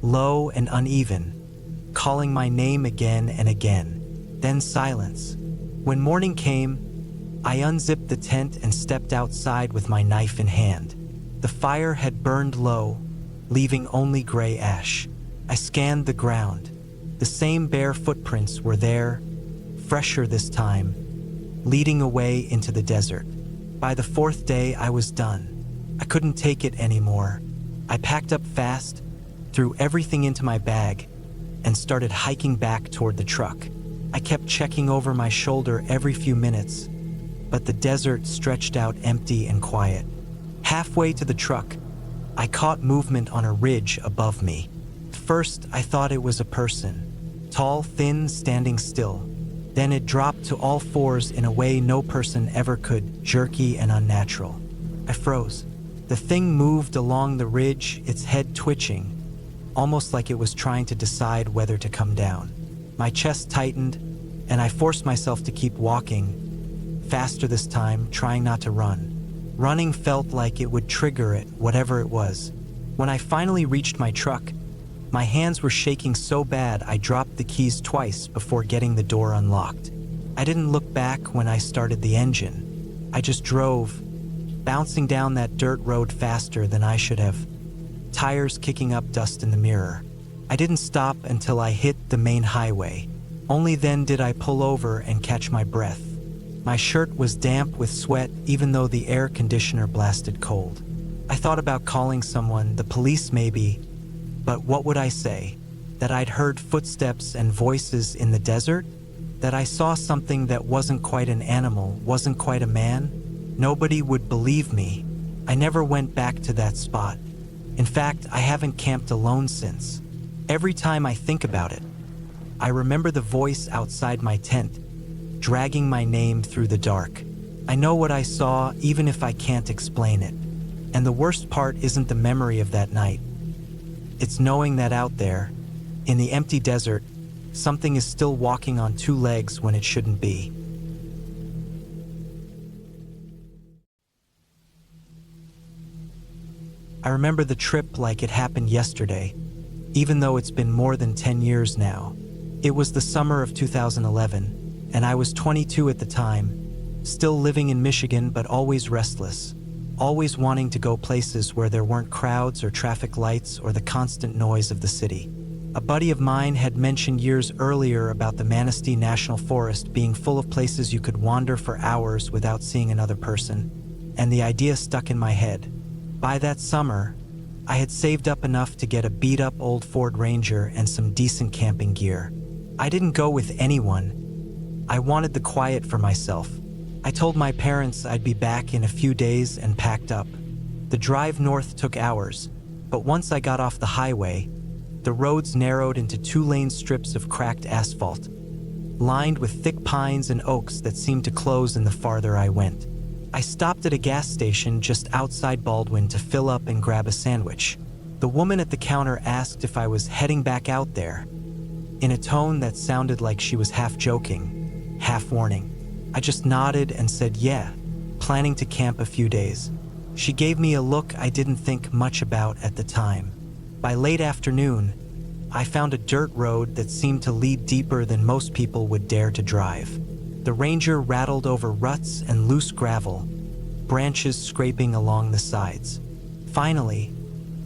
S1: low and uneven, calling my name again and again. Then silence. When morning came, I unzipped the tent and stepped outside with my knife in hand. The fire had burned low, leaving only gray ash. I scanned the ground. The same bare footprints were there, fresher this time, leading away into the desert. By the fourth day, I was done. I couldn't take it anymore. I packed up fast, threw everything into my bag, and started hiking back toward the truck. I kept checking over my shoulder every few minutes, but the desert stretched out empty and quiet. Halfway to the truck, I caught movement on a ridge above me. First, I thought it was a person, tall, thin, standing still. Then it dropped to all fours in a way no person ever could, jerky and unnatural. I froze. The thing moved along the ridge, its head twitching, almost like it was trying to decide whether to come down. My chest tightened, and I forced myself to keep walking, faster this time, trying not to run. Running felt like it would trigger it, whatever it was. When I finally reached my truck, my hands were shaking so bad I dropped the keys twice before getting the door unlocked. I didn't look back when I started the engine. I just drove, bouncing down that dirt road faster than I should have, tires kicking up dust in the mirror. I didn't stop until I hit the main highway. Only then did I pull over and catch my breath. My shirt was damp with sweat even though the air conditioner blasted cold. I thought about calling someone, the police maybe, but what would I say? That I'd heard footsteps and voices in the desert? That I saw something that wasn't quite an animal, wasn't quite a man? Nobody would believe me. I never went back to that spot. In fact, I haven't camped alone since. Every time I think about it, I remember the voice outside my tent, dragging my name through the dark. I know what I saw, even if I can't explain it. And the worst part isn't the memory of that night. It's knowing that out there, in the empty desert, something is still walking on two legs when it shouldn't be. I remember the trip like it happened yesterday, even though it's been more than 10 years now. It was the summer of 2011, and I was 22 at the time, still living in Michigan but always restless, always wanting to go places where there weren't crowds or traffic lights or the constant noise of the city. A buddy of mine had mentioned years earlier about the Manistee National Forest being full of places you could wander for hours without seeing another person, and the idea stuck in my head. By that summer, I had saved up enough to get a beat-up old Ford Ranger and some decent camping gear. I didn't go with anyone. I wanted the quiet for myself. I told my parents I'd be back in a few days and packed up. The drive north took hours, but once I got off the highway, the roads narrowed into two-lane strips of cracked asphalt, lined with thick pines and oaks that seemed to close in the farther I went. I stopped at a gas station just outside Baldwin to fill up and grab a sandwich. The woman at the counter asked if I was heading back out there, in a tone that sounded like she was half joking, half warning. I just nodded and said yeah, planning to camp a few days. She gave me a look I didn't think much about at the time. By late afternoon, I found a dirt road that seemed to lead deeper than most people would dare to drive. The ranger rattled over ruts and loose gravel, branches scraping along the sides. Finally,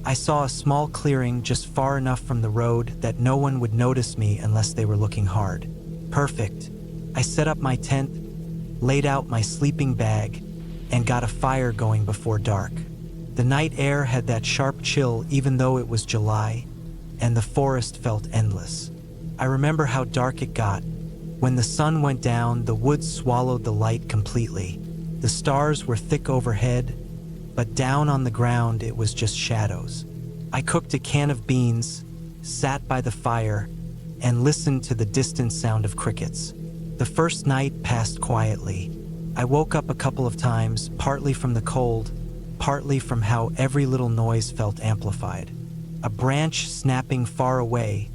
S1: I saw a small clearing just far enough from the road that no one would notice me unless they were looking hard. Perfect. I set up my tent, laid out my sleeping bag, and got a fire going before dark. The night air had that sharp chill even though it was July, and the forest felt endless. I remember how dark it got. When the sun went down, the woods swallowed the light completely. The stars were thick overhead, but down on the ground it was just shadows. I cooked a can of beans, sat by the fire, and listened to the distant sound of crickets. The first night passed quietly. I woke up a couple of times, partly from the cold, partly from how every little noise felt amplified. A branch snapping far away,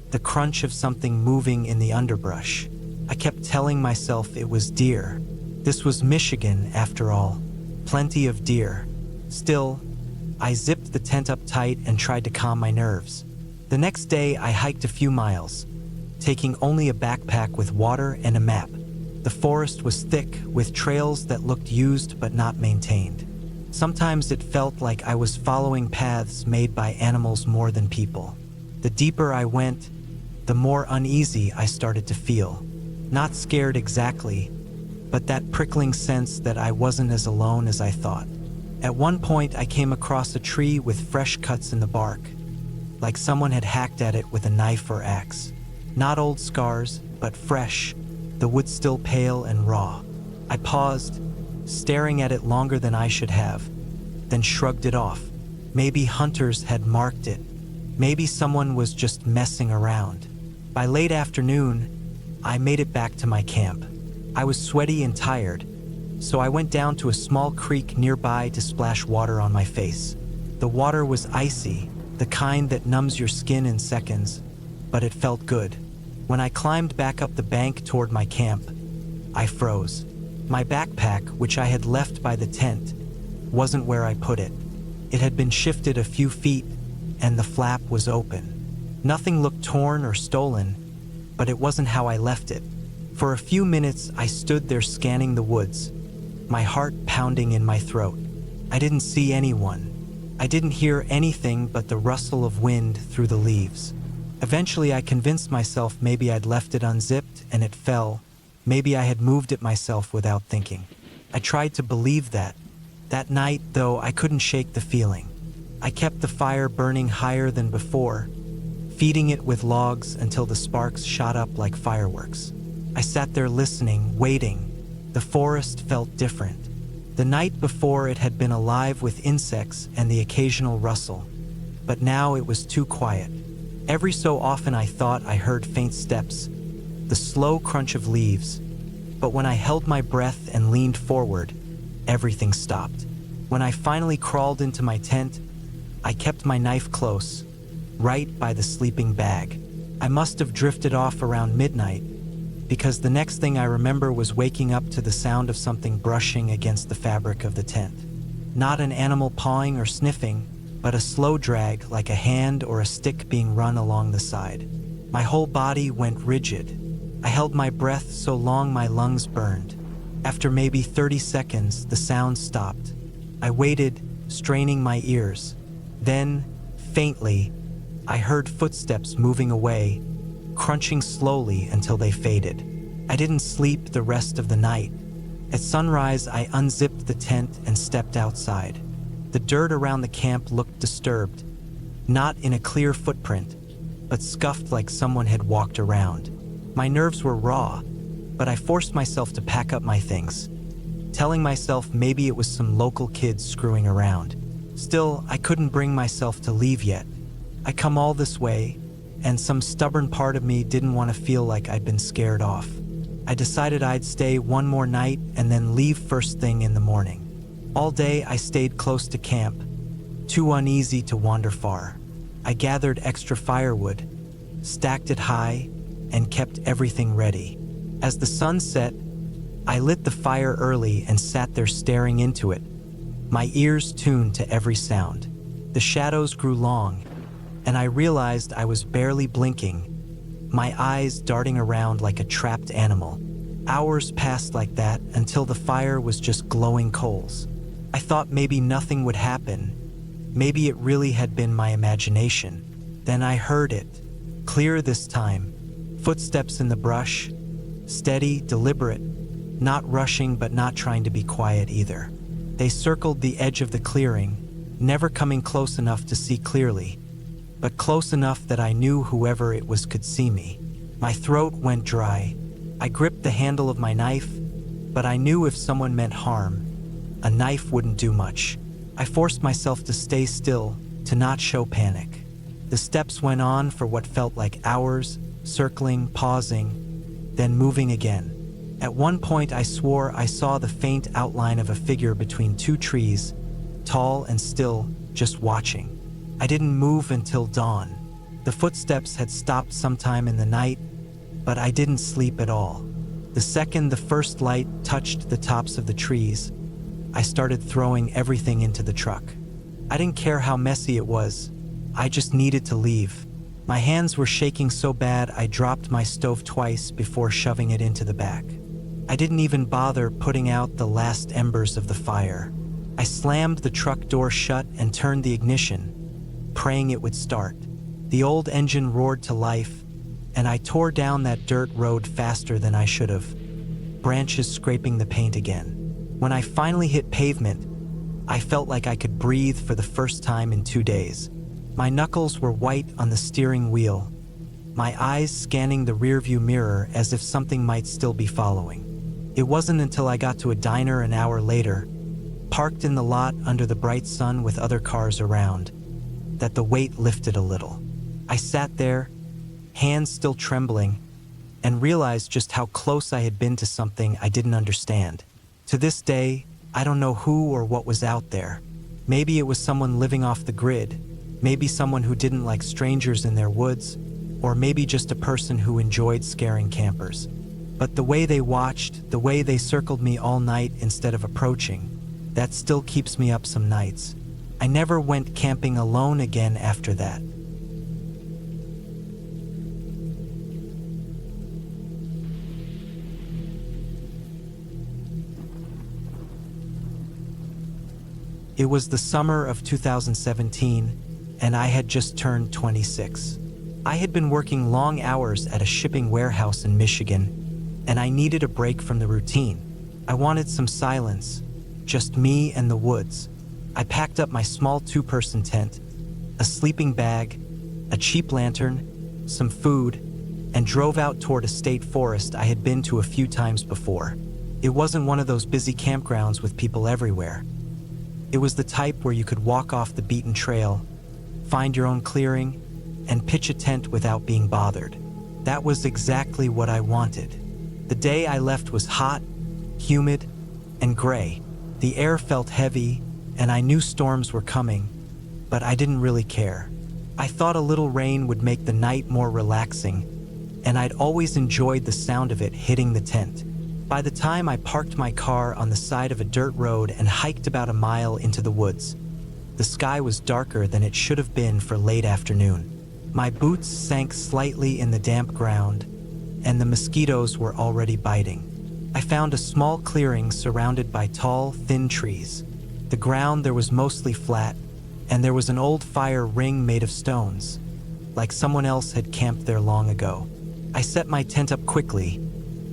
S1: the crunch of something moving in the underbrush. I kept telling myself it was deer. This was Michigan, after all. Plenty of deer. Still, I zipped the tent up tight and tried to calm my nerves. The next day, I hiked a few miles, taking only a backpack with water and a map. The forest was thick, with trails that looked used but not maintained. Sometimes it felt like I was following paths made by animals more than people. The deeper I went, the more uneasy I started to feel. Not scared exactly, but that prickling sense that I wasn't as alone as I thought. At one point, I came across a tree with fresh cuts in the bark, like someone had hacked at it with a knife or axe. Not old scars, but fresh, the wood still pale and raw. I paused, staring at it longer than I should have, then shrugged it off. Maybe hunters had marked it. Maybe someone was just messing around. By late afternoon, I made it back to my camp. I was sweaty and tired, so I went down to a small creek nearby to splash water on my face. The water was icy, the kind that numbs your skin in seconds, but it felt good. When I climbed back up the bank toward my camp, I froze. My backpack, which I had left by the tent, wasn't where I put it. It had been shifted a few feet, and the flap was open. Nothing looked torn or stolen, but it wasn't how I left it. For a few minutes, I stood there scanning the woods, my heart pounding in my throat. I didn't see anyone. I didn't hear anything but the rustle of wind through the leaves. Eventually, I convinced myself maybe I'd left it unzipped and it fell. Maybe I had moved it myself without thinking. I tried to believe that. That night, though, I couldn't shake the feeling. I kept the fire burning higher than before, feeding it with logs until the sparks shot up like fireworks. I sat there listening, waiting. The forest felt different. The night before, it had been alive with insects and the occasional rustle, but now it was too quiet. Every so often I thought I heard faint steps, the slow crunch of leaves, but when I held my breath and leaned forward, everything stopped. When I finally crawled into my tent, I kept my knife close, right by the sleeping bag. I must have drifted off around midnight, because the next thing I remember was waking up to the sound of something brushing against the fabric of the tent. Not an animal pawing or sniffing, but a slow drag like a hand or a stick being run along the side. My whole body went rigid. I held my breath so long my lungs burned. After maybe 30 seconds, the sound stopped. I waited, straining my ears. Then, faintly, I heard footsteps moving away, crunching slowly until they faded. I didn't sleep the rest of the night. At sunrise, I unzipped the tent and stepped outside. The dirt around the camp looked disturbed, not in a clear footprint, but scuffed like someone had walked around. My nerves were raw, but I forced myself to pack up my things, telling myself maybe it was some local kids screwing around. Still, I couldn't bring myself to leave yet. I come all this way, and some stubborn part of me didn't want to feel like I'd been scared off. I decided I'd stay one more night and then leave first thing in the morning. All day I stayed close to camp, too uneasy to wander far. I gathered extra firewood, stacked it high, and kept everything ready. As the sun set, I lit the fire early and sat there staring into it, my ears tuned to every sound. The shadows grew long, and I realized I was barely blinking, my eyes darting around like a trapped animal. Hours passed like that until the fire was just glowing coals. I thought maybe nothing would happen. Maybe it really had been my imagination. Then I heard it, clear this time. Footsteps in the brush, steady, deliberate, not rushing but not trying to be quiet either. They circled the edge of the clearing, never coming close enough to see clearly, but close enough that I knew whoever it was could see me. My throat went dry. I gripped the handle of my knife, but I knew if someone meant harm, a knife wouldn't do much. I forced myself to stay still, to not show panic. The steps went on for what felt like hours, circling, pausing, then moving again. At one point I swore I saw the faint outline of a figure between two trees, tall and still, just watching. I didn't move until dawn. The footsteps had stopped sometime in the night, but I didn't sleep at all. The second the first light touched the tops of the trees, I started throwing everything into the truck. I didn't care how messy it was. I just needed to leave. My hands were shaking so bad I dropped my stove twice before shoving it into the back. I didn't even bother putting out the last embers of the fire. I slammed the truck door shut and turned the ignition, praying it would start. The old engine roared to life, and I tore down that dirt road faster than I should have, branches scraping the paint again. When I finally hit pavement, I felt like I could breathe for the first time in 2 days. My knuckles were white on the steering wheel, my eyes scanning the rearview mirror as if something might still be following. It wasn't until I got to a diner an hour later, parked in the lot under the bright sun with other cars around, that the weight lifted a little. I sat there, hands still trembling, and realized just how close I had been to something I didn't understand. To this day, I don't know who or what was out there. Maybe it was someone living off the grid, maybe someone who didn't like strangers in their woods, or maybe just a person who enjoyed scaring campers. But the way they watched, the way they circled me all night instead of approaching, that still keeps me up some nights. I never went camping alone again after that. It was the summer of 2017, and I had just turned 26. I had been working long hours at a shipping warehouse in Michigan, and I needed a break from the routine. I wanted some silence, just me and the woods. I packed up my small 2-person tent, a sleeping bag, a cheap lantern, some food, and drove out toward a state forest I had been to a few times before. It wasn't one of those busy campgrounds with people everywhere. It was the type where you could walk off the beaten trail, find your own clearing, and pitch a tent without being bothered. That was exactly what I wanted. The day I left was hot, humid, and gray. The air felt heavy, and I knew storms were coming, but I didn't really care. I thought a little rain would make the night more relaxing, and I'd always enjoyed the sound of it hitting the tent. By the time I parked my car on the side of a dirt road and hiked about a mile into the woods, the sky was darker than it should have been for late afternoon. My boots sank slightly in the damp ground, and the mosquitoes were already biting. I found a small clearing surrounded by tall, thin trees. The ground there was mostly flat, and there was an old fire ring made of stones, like someone else had camped there long ago. I set my tent up quickly,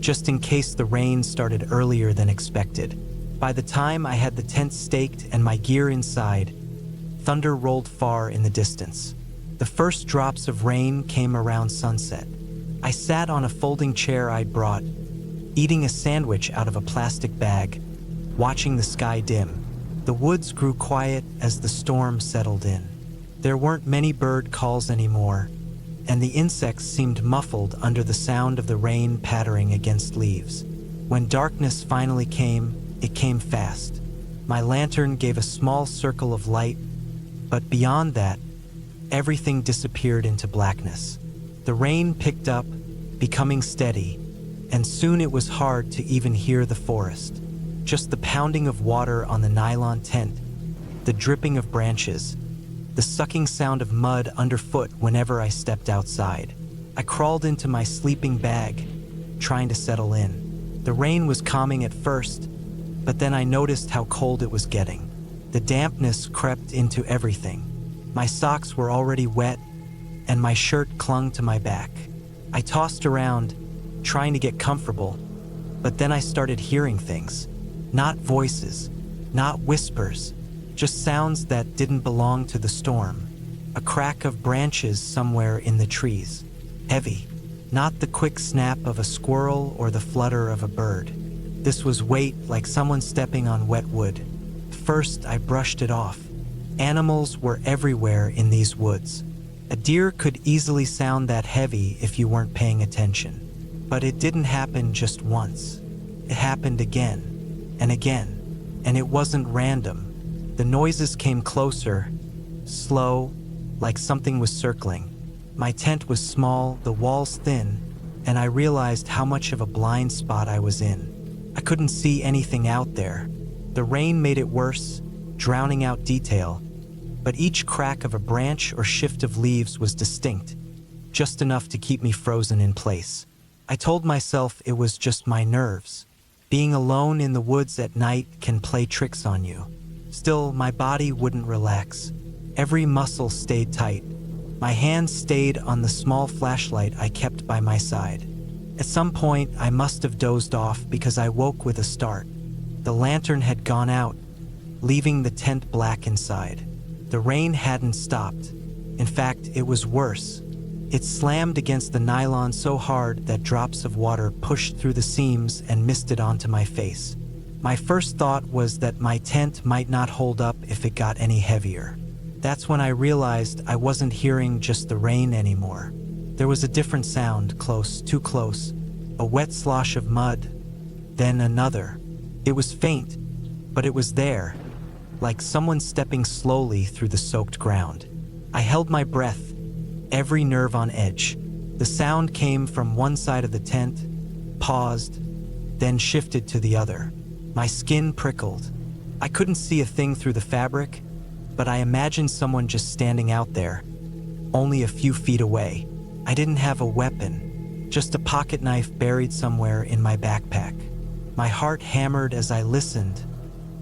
S1: just in case the rain started earlier than expected. By the time I had the tent staked and my gear inside, thunder rolled far in the distance. The first drops of rain came around sunset. I sat on a folding chair I'd brought, eating a sandwich out of a plastic bag, watching the sky dim. The woods grew quiet as the storm settled in. There weren't many bird calls anymore, and the insects seemed muffled under the sound of the rain pattering against leaves. When darkness finally came, it came fast. My lantern gave a small circle of light, but beyond that, everything disappeared into blackness. The rain picked up, becoming steady, and soon it was hard to even hear the forest. Just the pounding of water on the nylon tent the dripping of branches, the sucking sound of mud underfoot whenever I stepped outside. I crawled into my sleeping bag, trying to settle in. The rain was calming at first, but then I noticed how cold it was getting. The dampness crept into everything. My socks were already wet, and my shirt clung to my back. I tossed around, trying to get comfortable, but then I started hearing things. Not voices, not whispers, just sounds that didn't belong to the storm. A crack of branches somewhere in the trees. Heavy, not the quick snap of a squirrel or the flutter of a bird. This was weight like someone stepping on wet wood. First, I brushed it off. Animals were everywhere in these woods. A deer could easily sound that heavy if you weren't paying attention. But it didn't happen just once. It happened again and again, and it wasn't random. The noises came closer, slow, like something was circling. My tent was small, the walls thin, and I realized how much of a blind spot I was in. I couldn't see anything out there. The rain made it worse, drowning out detail, but each crack of a branch or shift of leaves was distinct, just enough to keep me frozen in place. I told myself it was just my nerves. Being alone in the woods at night can play tricks on you. Still, my body wouldn't relax. Every muscle stayed tight. My hands stayed on the small flashlight I kept by my side. At some point, I must have dozed off because I woke with a start. The lantern had gone out, leaving the tent black inside. The rain hadn't stopped. In fact, it was worse. It slammed against the nylon so hard that drops of water pushed through the seams and misted onto my face. My first thought was that my tent might not hold up if it got any heavier. That's when I realized I wasn't hearing just the rain anymore. There was a different sound, close, too close. A wet slosh of mud, then another. It was faint, but it was there, like someone stepping slowly through the soaked ground. I held my breath, every nerve on edge. The sound came from one side of the tent, paused, then shifted to the other. My skin prickled. I couldn't see a thing through the fabric, but I imagined someone just standing out there, only a few feet away. I didn't have a weapon, just a pocket knife buried somewhere in my backpack. My heart hammered as I listened,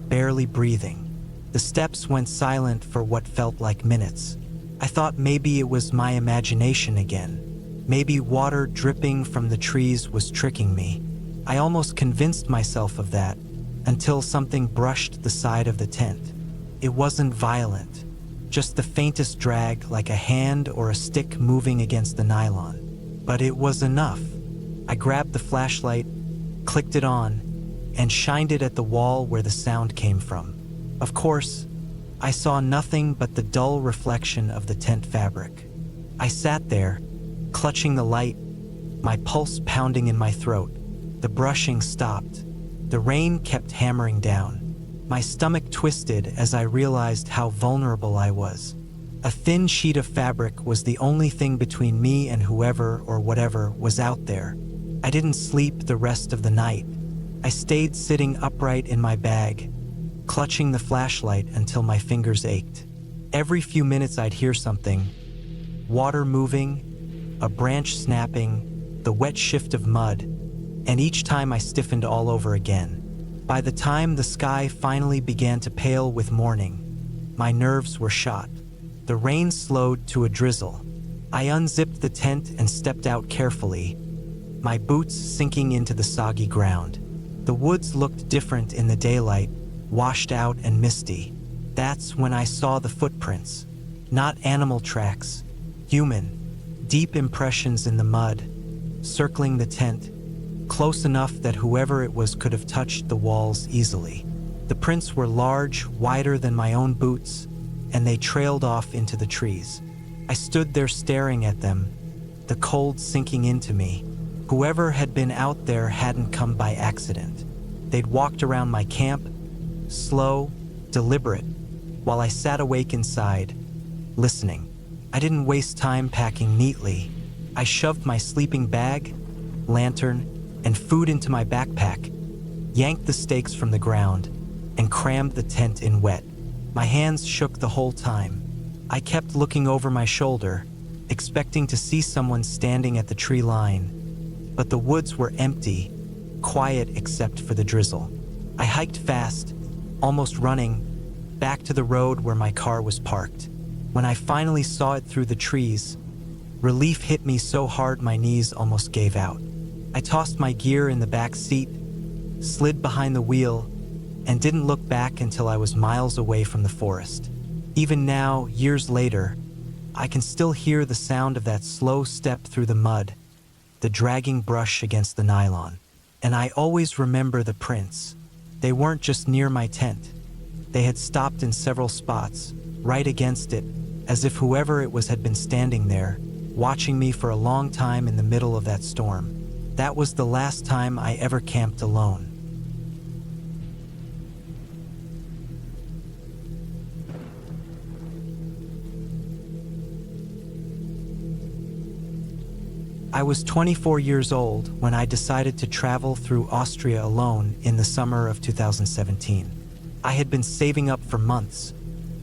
S1: barely breathing. The steps went silent for what felt like minutes. I thought maybe it was my imagination again. Maybe water dripping from the trees was tricking me. I almost convinced myself of that, until something brushed the side of the tent. It wasn't violent, just the faintest drag like a hand or a stick moving against the nylon. But it was enough. I grabbed the flashlight, clicked it on, and shined it at the wall where the sound came from. Of course, I saw nothing but the dull reflection of the tent fabric. I sat there, clutching the light, my pulse pounding in my throat. The brushing stopped. The rain kept hammering down. My stomach twisted as I realized how vulnerable I was. A thin sheet of fabric was the only thing between me and whoever or whatever was out there. I didn't sleep the rest of the night. I stayed sitting upright in my bag, clutching the flashlight until my fingers ached. Every few minutes I'd hear something. Water moving, a branch snapping, the wet shift of mud, and each time I stiffened all over again. By the time the sky finally began to pale with morning, my nerves were shot. The rain slowed to a drizzle. I unzipped the tent and stepped out carefully, my boots sinking into the soggy ground. The woods looked different in the daylight, washed out and misty. That's when I saw the footprints. Not animal tracks, human, deep impressions in the mud, circling the tent, close enough that whoever it was could have touched the walls easily. The prints were large, wider than my own boots, and they trailed off into the trees. I stood there staring at them, the cold sinking into me. Whoever had been out there hadn't come by accident. They'd walked around my camp, slow, deliberate, while I sat awake inside, listening. I didn't waste time packing neatly. I shoved my sleeping bag, lantern, and food into my backpack, yanked the stakes from the ground, and crammed the tent in wet. My hands shook the whole time. I kept looking over my shoulder, expecting to see someone standing at the tree line. But the woods were empty, quiet except for the drizzle. I hiked fast, almost running, back to the road where my car was parked. When I finally saw it through the trees, relief hit me so hard my knees almost gave out. I tossed my gear in the back seat, slid behind the wheel, and didn't look back until I was miles away from the forest. Even now, years later, I can still hear the sound of that slow step through the mud, the dragging brush against the nylon. And I always remember the prints. They weren't just near my tent. They had stopped in several spots, right against it, as if whoever it was had been standing there, watching me for a long time in the middle of that storm. That was the last time I ever camped alone. I was 24 years old when I decided to travel through Austria alone in the summer of 2017. I had been saving up for months,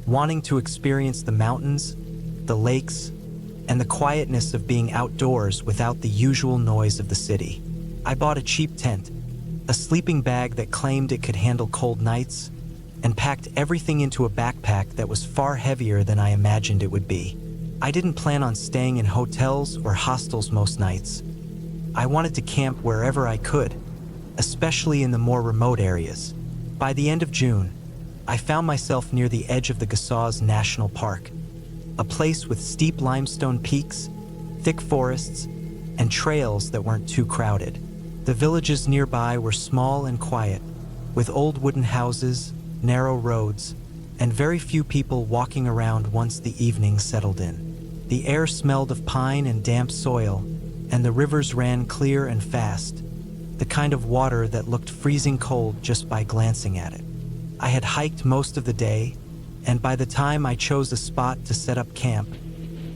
S1: wanting to experience the mountains, the lakes, and the quietness of being outdoors without the usual noise of the city. I bought a cheap tent, a sleeping bag that claimed it could handle cold nights, and packed everything into a backpack that was far heavier than I imagined it would be. I didn't plan on staying in hotels or hostels most nights. I wanted to camp wherever I could, especially in the more remote areas. By the end of June, I found myself near the edge of the Gasaz National Park, a place with steep limestone peaks, thick forests, and trails that weren't too crowded. The villages nearby were small and quiet, with old wooden houses, narrow roads, and very few people walking around once the evening settled in. The air smelled of pine and damp soil, and the rivers ran clear and fast, the kind of water that looked freezing cold just by glancing at it. I had hiked most of the day, and by the time I chose a spot to set up camp,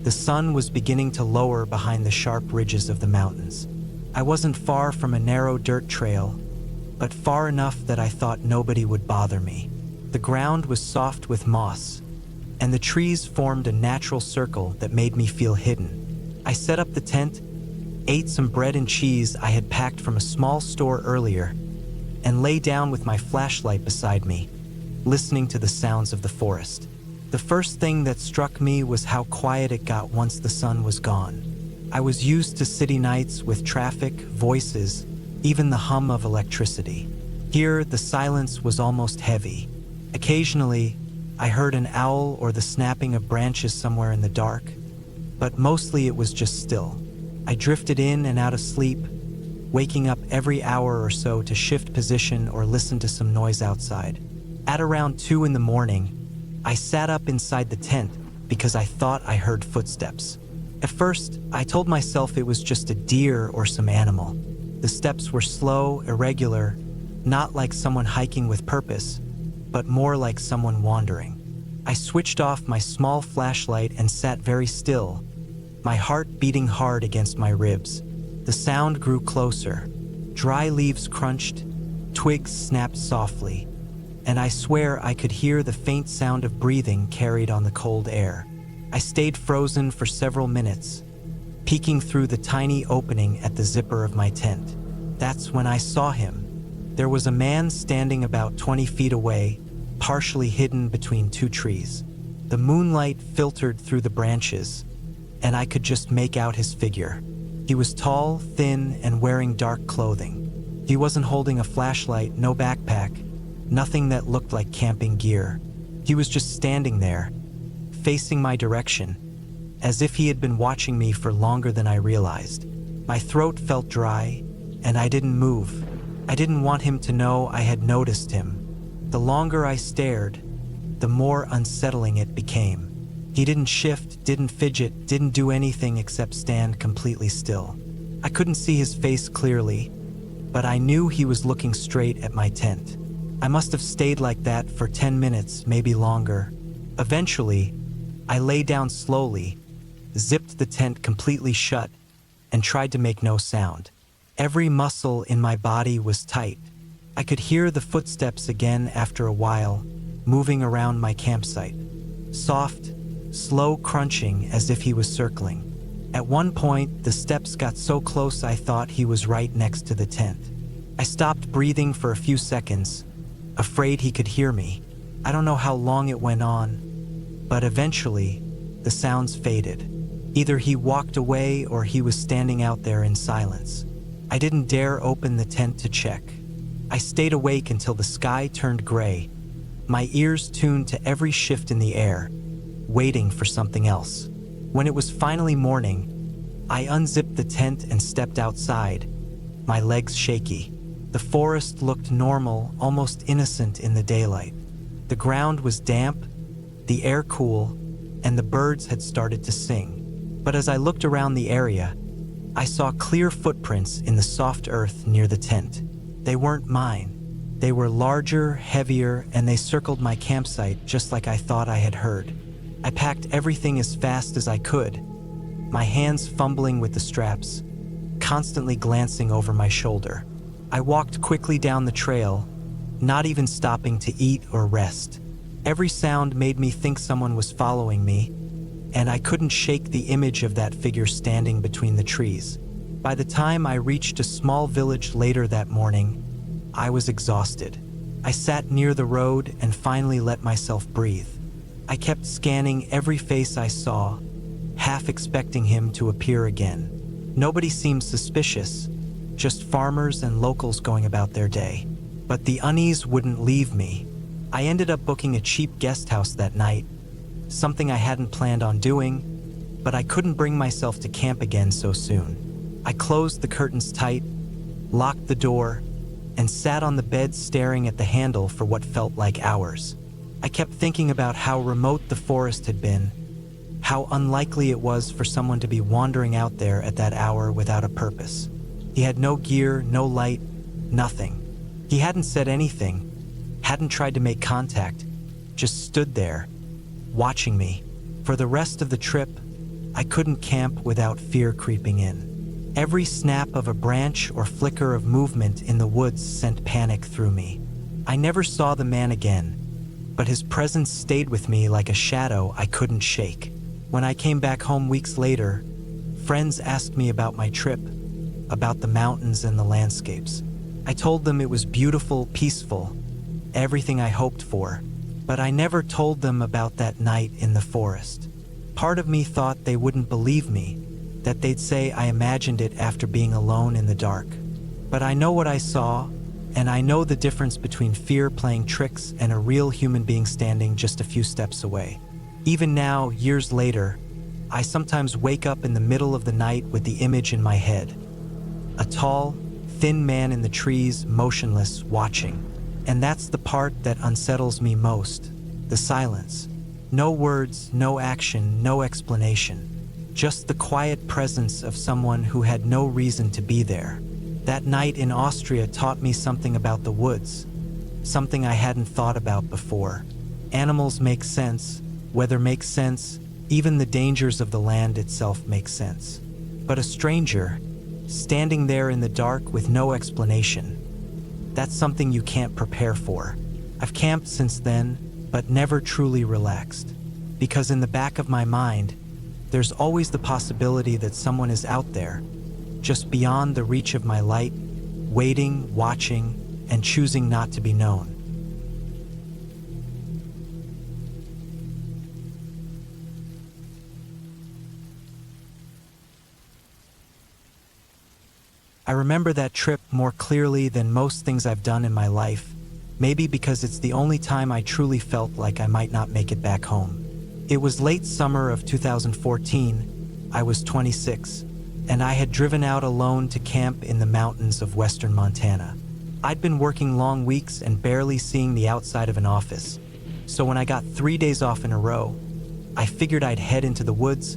S1: the sun was beginning to lower behind the sharp ridges of the mountains. I wasn't far from a narrow dirt trail, but far enough that I thought nobody would bother me. The ground was soft with moss, and the trees formed a natural circle that made me feel hidden. I set up the tent, ate some bread and cheese I had packed from a small store earlier, and lay down with my flashlight beside me, listening to the sounds of the forest. The first thing that struck me was how quiet it got once the sun was gone. I was used to city nights with traffic, voices, even the hum of electricity. Here, the silence was almost heavy. Occasionally, I heard an owl or the snapping of branches somewhere in the dark, but mostly it was just still. I drifted in and out of sleep, waking up every hour or so to shift position or listen to some noise outside. At around 2 in the morning, I sat up inside the tent because I thought I heard footsteps. At first, I told myself it was just a deer or some animal. The steps were slow, irregular, not like someone hiking with purpose, but more like someone wandering. I switched off my small flashlight and sat very still, my heart beating hard against my ribs. The sound grew closer. Dry leaves crunched, twigs snapped softly, and I swear I could hear the faint sound of breathing carried on the cold air. I stayed frozen for several minutes, peeking through the tiny opening at the zipper of my tent. That's when I saw him. There was a man standing about 20 feet away, partially hidden between 2 trees. The moonlight filtered through the branches, and I could just make out his figure. He was tall, thin, and wearing dark clothing. He wasn't holding a flashlight, no backpack, nothing that looked like camping gear. He was just standing there, facing my direction, as if he had been watching me for longer than I realized. My throat felt dry, and I didn't move. I didn't want him to know I had noticed him. The longer I stared, the more unsettling it became. He didn't shift, didn't fidget, didn't do anything except stand completely still. I couldn't see his face clearly, but I knew he was looking straight at my tent. I must have stayed like that for 10 minutes, maybe longer. Eventually, I lay down slowly, zipped the tent completely shut, and tried to make no sound. Every muscle in my body was tight. I could hear the footsteps again after a while, moving around my campsite. Soft, slow crunching as if he was circling. At one point, the steps got so close I thought he was right next to the tent. I stopped breathing for a few seconds, afraid he could hear me. I don't know how long it went on, but eventually, the sounds faded. Either he walked away or he was standing out there in silence. I didn't dare open the tent to check. I stayed awake until the sky turned gray, my ears tuned to every shift in the air, waiting for something else. When it was finally morning, I unzipped the tent and stepped outside, my legs shaky. The forest looked normal, almost innocent in the daylight. The ground was damp, the air cool, and the birds had started to sing. But as I looked around the area, I saw clear footprints in the soft earth near the tent. They weren't mine. They were larger, heavier, and they circled my campsite just like I thought I had heard. I packed everything as fast as I could, my hands fumbling with the straps, constantly glancing over my shoulder. I walked quickly down the trail, not even stopping to eat or rest. Every sound made me think someone was following me, and I couldn't shake the image of that figure standing between the trees. By the time I reached a small village later that morning, I was exhausted. I sat near the road and finally let myself breathe. I kept scanning every face I saw, half expecting him to appear again. Nobody seemed suspicious, just farmers and locals going about their day. But the unease wouldn't leave me. I ended up booking a cheap guest house that night, something I hadn't planned on doing, but I couldn't bring myself to camp again so soon. I closed the curtains tight, locked the door, and sat on the bed staring at the handle for what felt like hours. I kept thinking about how remote the forest had been, how unlikely it was for someone to be wandering out there at that hour without a purpose. He had no gear, no light, nothing. He hadn't said anything, hadn't tried to make contact, just stood there, watching me. For the rest of the trip, I couldn't camp without fear creeping in. Every snap of a branch or flicker of movement in the woods sent panic through me. I never saw the man again, but his presence stayed with me like a shadow I couldn't shake. When I came back home weeks later, friends asked me about my trip, about the mountains and the landscapes. I told them it was beautiful, peaceful, everything I hoped for, but I never told them about that night in the forest. Part of me thought they wouldn't believe me, that they'd say I imagined it after being alone in the dark. But I know what I saw, and I know the difference between fear playing tricks and a real human being standing just a few steps away. Even now, years later, I sometimes wake up in the middle of the night with the image in my head. A tall, thin man in the trees, motionless, watching. And that's the part that unsettles me most, the silence. No words, no action, no explanation. Just the quiet presence of someone who had no reason to be there. That night in Austria taught me something about the woods, something I hadn't thought about before. Animals make sense, weather makes sense, even the dangers of the land itself make sense. But a stranger, standing there in the dark with no explanation, that's something you can't prepare for. I've camped since then, but never truly relaxed. Because in the back of my mind, there's always the possibility that someone is out there, just beyond the reach of my light, waiting, watching, and choosing not to be known. I remember that trip more clearly than most things I've done in my life, maybe because it's the only time I truly felt like I might not make it back home. It was late summer of 2014, I was 26, and I had driven out alone to camp in the mountains of western Montana. I'd been working long weeks and barely seeing the outside of an office, so when I got 3 days off in a row, I figured I'd head into the woods,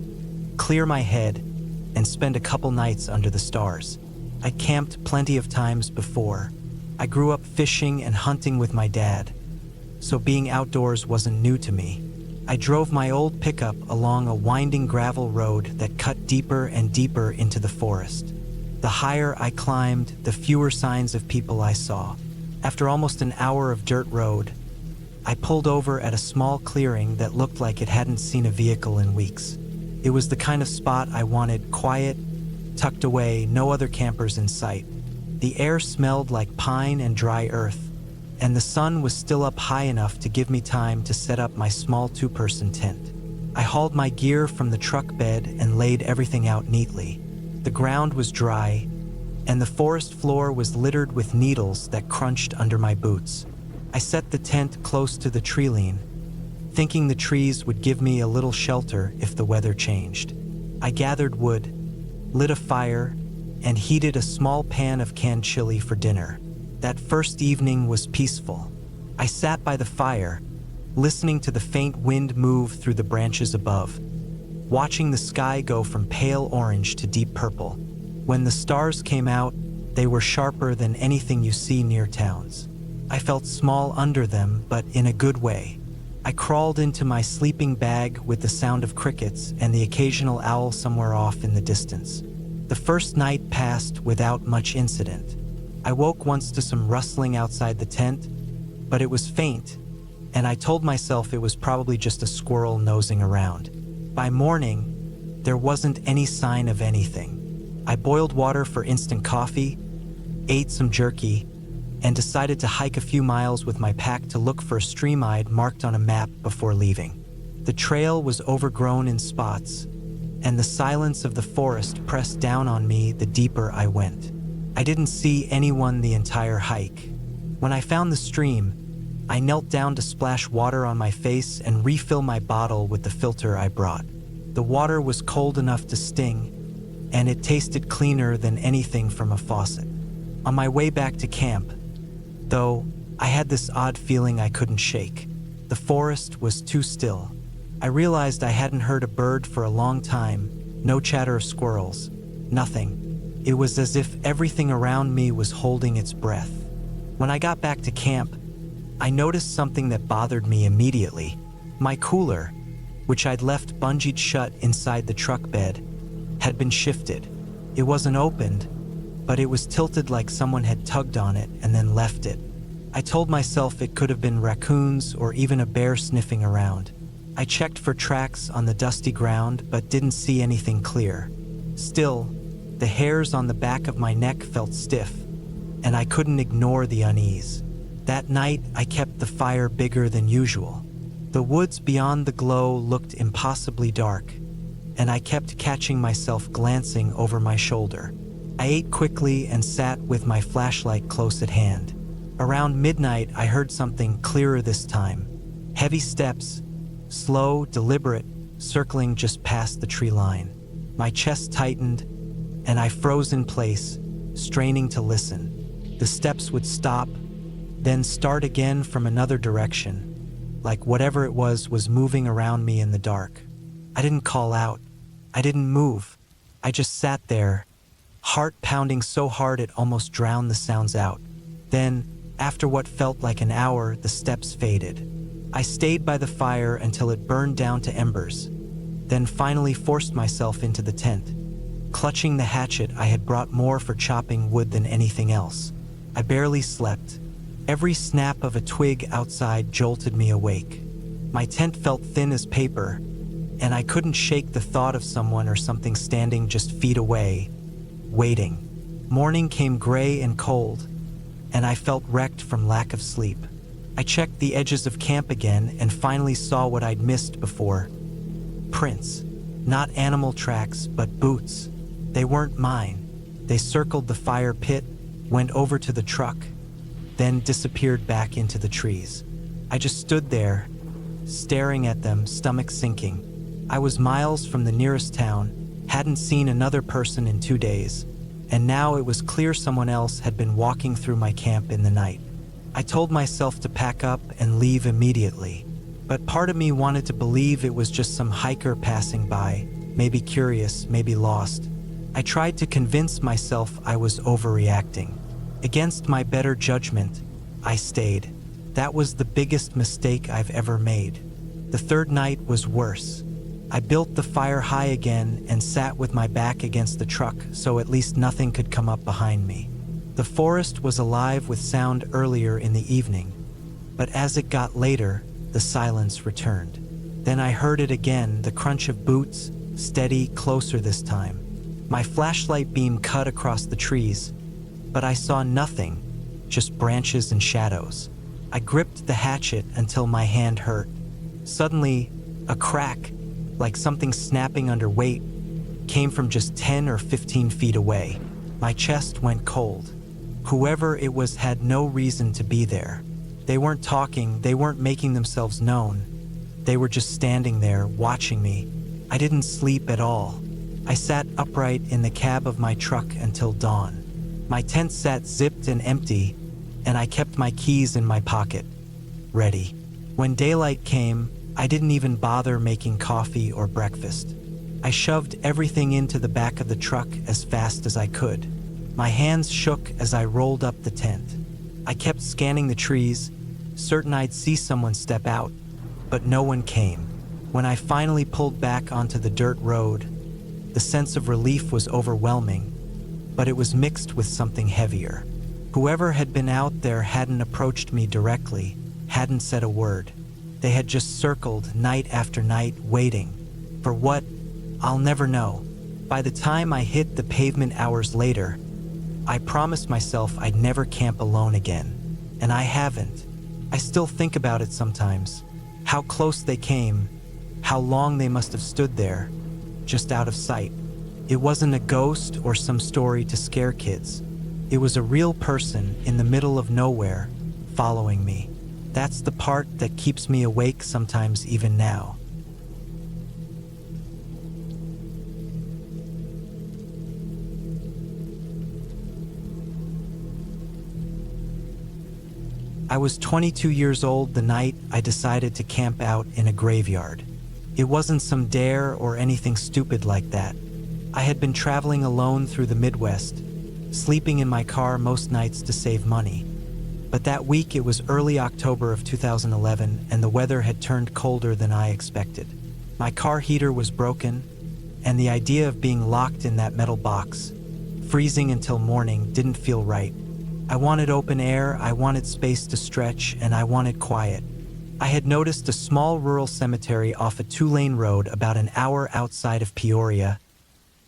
S1: clear my head, and spend a couple nights under the stars. I'd camped plenty of times before. I grew up fishing and hunting with my dad, so being outdoors wasn't new to me. I drove my old pickup along a winding gravel road that cut deeper and deeper into the forest. The higher I climbed, the fewer signs of people I saw. After almost an hour of dirt road, I pulled over at a small clearing that looked like it hadn't seen a vehicle in weeks. It was the kind of spot I wanted, quiet, tucked away, no other campers in sight. The air smelled like pine and dry earth, and the sun was still up high enough to give me time to set up my small two-person tent. I hauled my gear from the truck bed and laid everything out neatly. The ground was dry, and the forest floor was littered with needles that crunched under my boots. I set the tent close to the tree line, thinking the trees would give me a little shelter if the weather changed. I gathered wood, lit a fire, and heated a small pan of canned chili for dinner. That first evening was peaceful. I sat by the fire, listening to the faint wind move through the branches above, watching the sky go from pale orange to deep purple. When the stars came out, they were sharper than anything you see near towns. I felt small under them, but in a good way. I crawled into my sleeping bag with the sound of crickets and the occasional owl somewhere off in the distance. The first night passed without much incident. I woke once to some rustling outside the tent, but it was faint, and I told myself it was probably just a squirrel nosing around. By morning, there wasn't any sign of anything. I boiled water for instant coffee, ate some jerky, and decided to hike a few miles with my pack to look for a stream I'd marked on a map before leaving. The trail was overgrown in spots, and the silence of the forest pressed down on me the deeper I went. I didn't see anyone the entire hike. When I found the stream, I knelt down to splash water on my face and refill my bottle with the filter I brought. The water was cold enough to sting, and it tasted cleaner than anything from a faucet. On my way back to camp, though, I had this odd feeling I couldn't shake. The forest was too still. I realized I hadn't heard a bird for a long time, no chatter of squirrels, nothing. It was as if everything around me was holding its breath. When I got back to camp, I noticed something that bothered me immediately. My cooler, which I'd left bungeed shut inside the truck bed, had been shifted. It wasn't opened, but it was tilted like someone had tugged on it and then left it. I told myself it could have been raccoons or even a bear sniffing around. I checked for tracks on the dusty ground but didn't see anything clear. Still, the hairs on the back of my neck felt stiff, and I couldn't ignore the unease. That night, I kept the fire bigger than usual. The woods beyond the glow looked impossibly dark, and I kept catching myself glancing over my shoulder. I ate quickly and sat with my flashlight close at hand. Around midnight, I heard something clearer this time. Heavy steps, slow, deliberate, circling just past the tree line. My chest tightened, and I froze in place, straining to listen. The steps would stop, then start again from another direction, like whatever it was moving around me in the dark. I didn't call out. I didn't move. I just sat there, heart pounding so hard it almost drowned the sounds out. Then, after what felt like an hour, the steps faded. I stayed by the fire until it burned down to embers, then finally forced myself into the tent. Clutching the hatchet, I had brought more for chopping wood than anything else. I barely slept. Every snap of a twig outside jolted me awake. My tent felt thin as paper, and I couldn't shake the thought of someone or something standing just feet away, waiting. Morning came gray and cold, and I felt wrecked from lack of sleep. I checked the edges of camp again and finally saw what I'd missed before. Prints. Not animal tracks, but boots. They weren't mine. They circled the fire pit, went over to the truck, then disappeared back into the trees. I just stood there, staring at them, stomach sinking. I was miles from the nearest town, hadn't seen another person in 2 days, and now it was clear someone else had been walking through my camp in the night. I told myself to pack up and leave immediately, but part of me wanted to believe it was just some hiker passing by, maybe curious, maybe lost. I tried to convince myself I was overreacting. Against my better judgment, I stayed. That was the biggest mistake I've ever made. The third night was worse. I built the fire high again and sat with my back against the truck so at least nothing could come up behind me. The forest was alive with sound earlier in the evening, But as it got later, the silence returned. Then I heard it again, the crunch of boots, steady, closer this time. My flashlight beam cut across the trees, but I saw nothing, just branches and shadows. I gripped the hatchet until my hand hurt. Suddenly, a crack, like something snapping under weight, came from just 10 or 15 feet away. My chest went cold. Whoever it was had no reason to be there. They weren't talking, they weren't making themselves known. They were just standing there, watching me. I didn't sleep at all. I sat upright in the cab of my truck until dawn. My tent sat zipped and empty, and I kept my keys in my pocket, ready. When daylight came, I didn't even bother making coffee or breakfast. I shoved everything into the back of the truck as fast as I could. My hands shook as I rolled up the tent. I kept scanning the trees, certain I'd see someone step out, but no one came. When I finally pulled back onto the dirt road, the sense of relief was overwhelming, but it was mixed with something heavier. Whoever had been out there hadn't approached me directly, hadn't said a word. They had just circled night after night, waiting. For what? I'll never know. By the time I hit the pavement hours later, I promised myself I'd never camp alone again. And I haven't. I still think about it sometimes. How close they came, how long they must have stood there, just out of sight. It wasn't a ghost or some story to scare kids. It was a real person in the middle of nowhere, following me. That's the part that keeps me awake sometimes even now. I was 22 years old the night I decided to camp out in a graveyard. It wasn't some dare or anything stupid like that. I had been traveling alone through the Midwest, sleeping in my car most nights to save money. But that week it was early October of 2011 and the weather had turned colder than I expected. My car heater was broken, and the idea of being locked in that metal box, freezing until morning, didn't feel right. I wanted open air, I wanted space to stretch, and I wanted quiet. I had noticed a small rural cemetery off a 2-lane road about an hour outside of Peoria,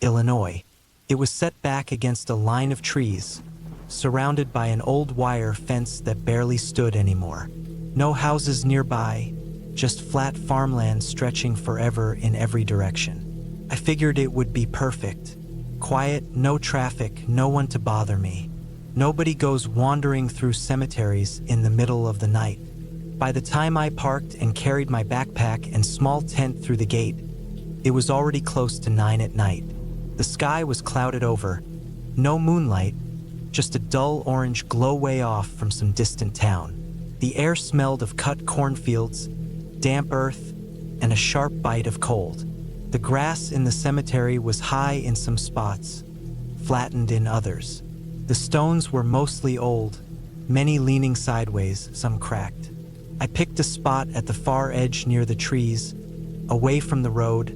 S1: Illinois. It was set back against a line of trees, surrounded by an old wire fence that barely stood anymore. No houses nearby, just flat farmland stretching forever in every direction. I figured it would be perfect. Quiet, no traffic, no one to bother me. Nobody goes wandering through cemeteries in the middle of the night. By the time I parked and carried my backpack and small tent through the gate, it was already close to 9 at night. The sky was clouded over. No moonlight, just a dull orange glow way off from some distant town. The air smelled of cut cornfields, damp earth, and a sharp bite of cold. The grass in the cemetery was high in some spots, flattened in others. The stones were mostly old, many leaning sideways, some cracked. I picked a spot at the far edge near the trees, away from the road,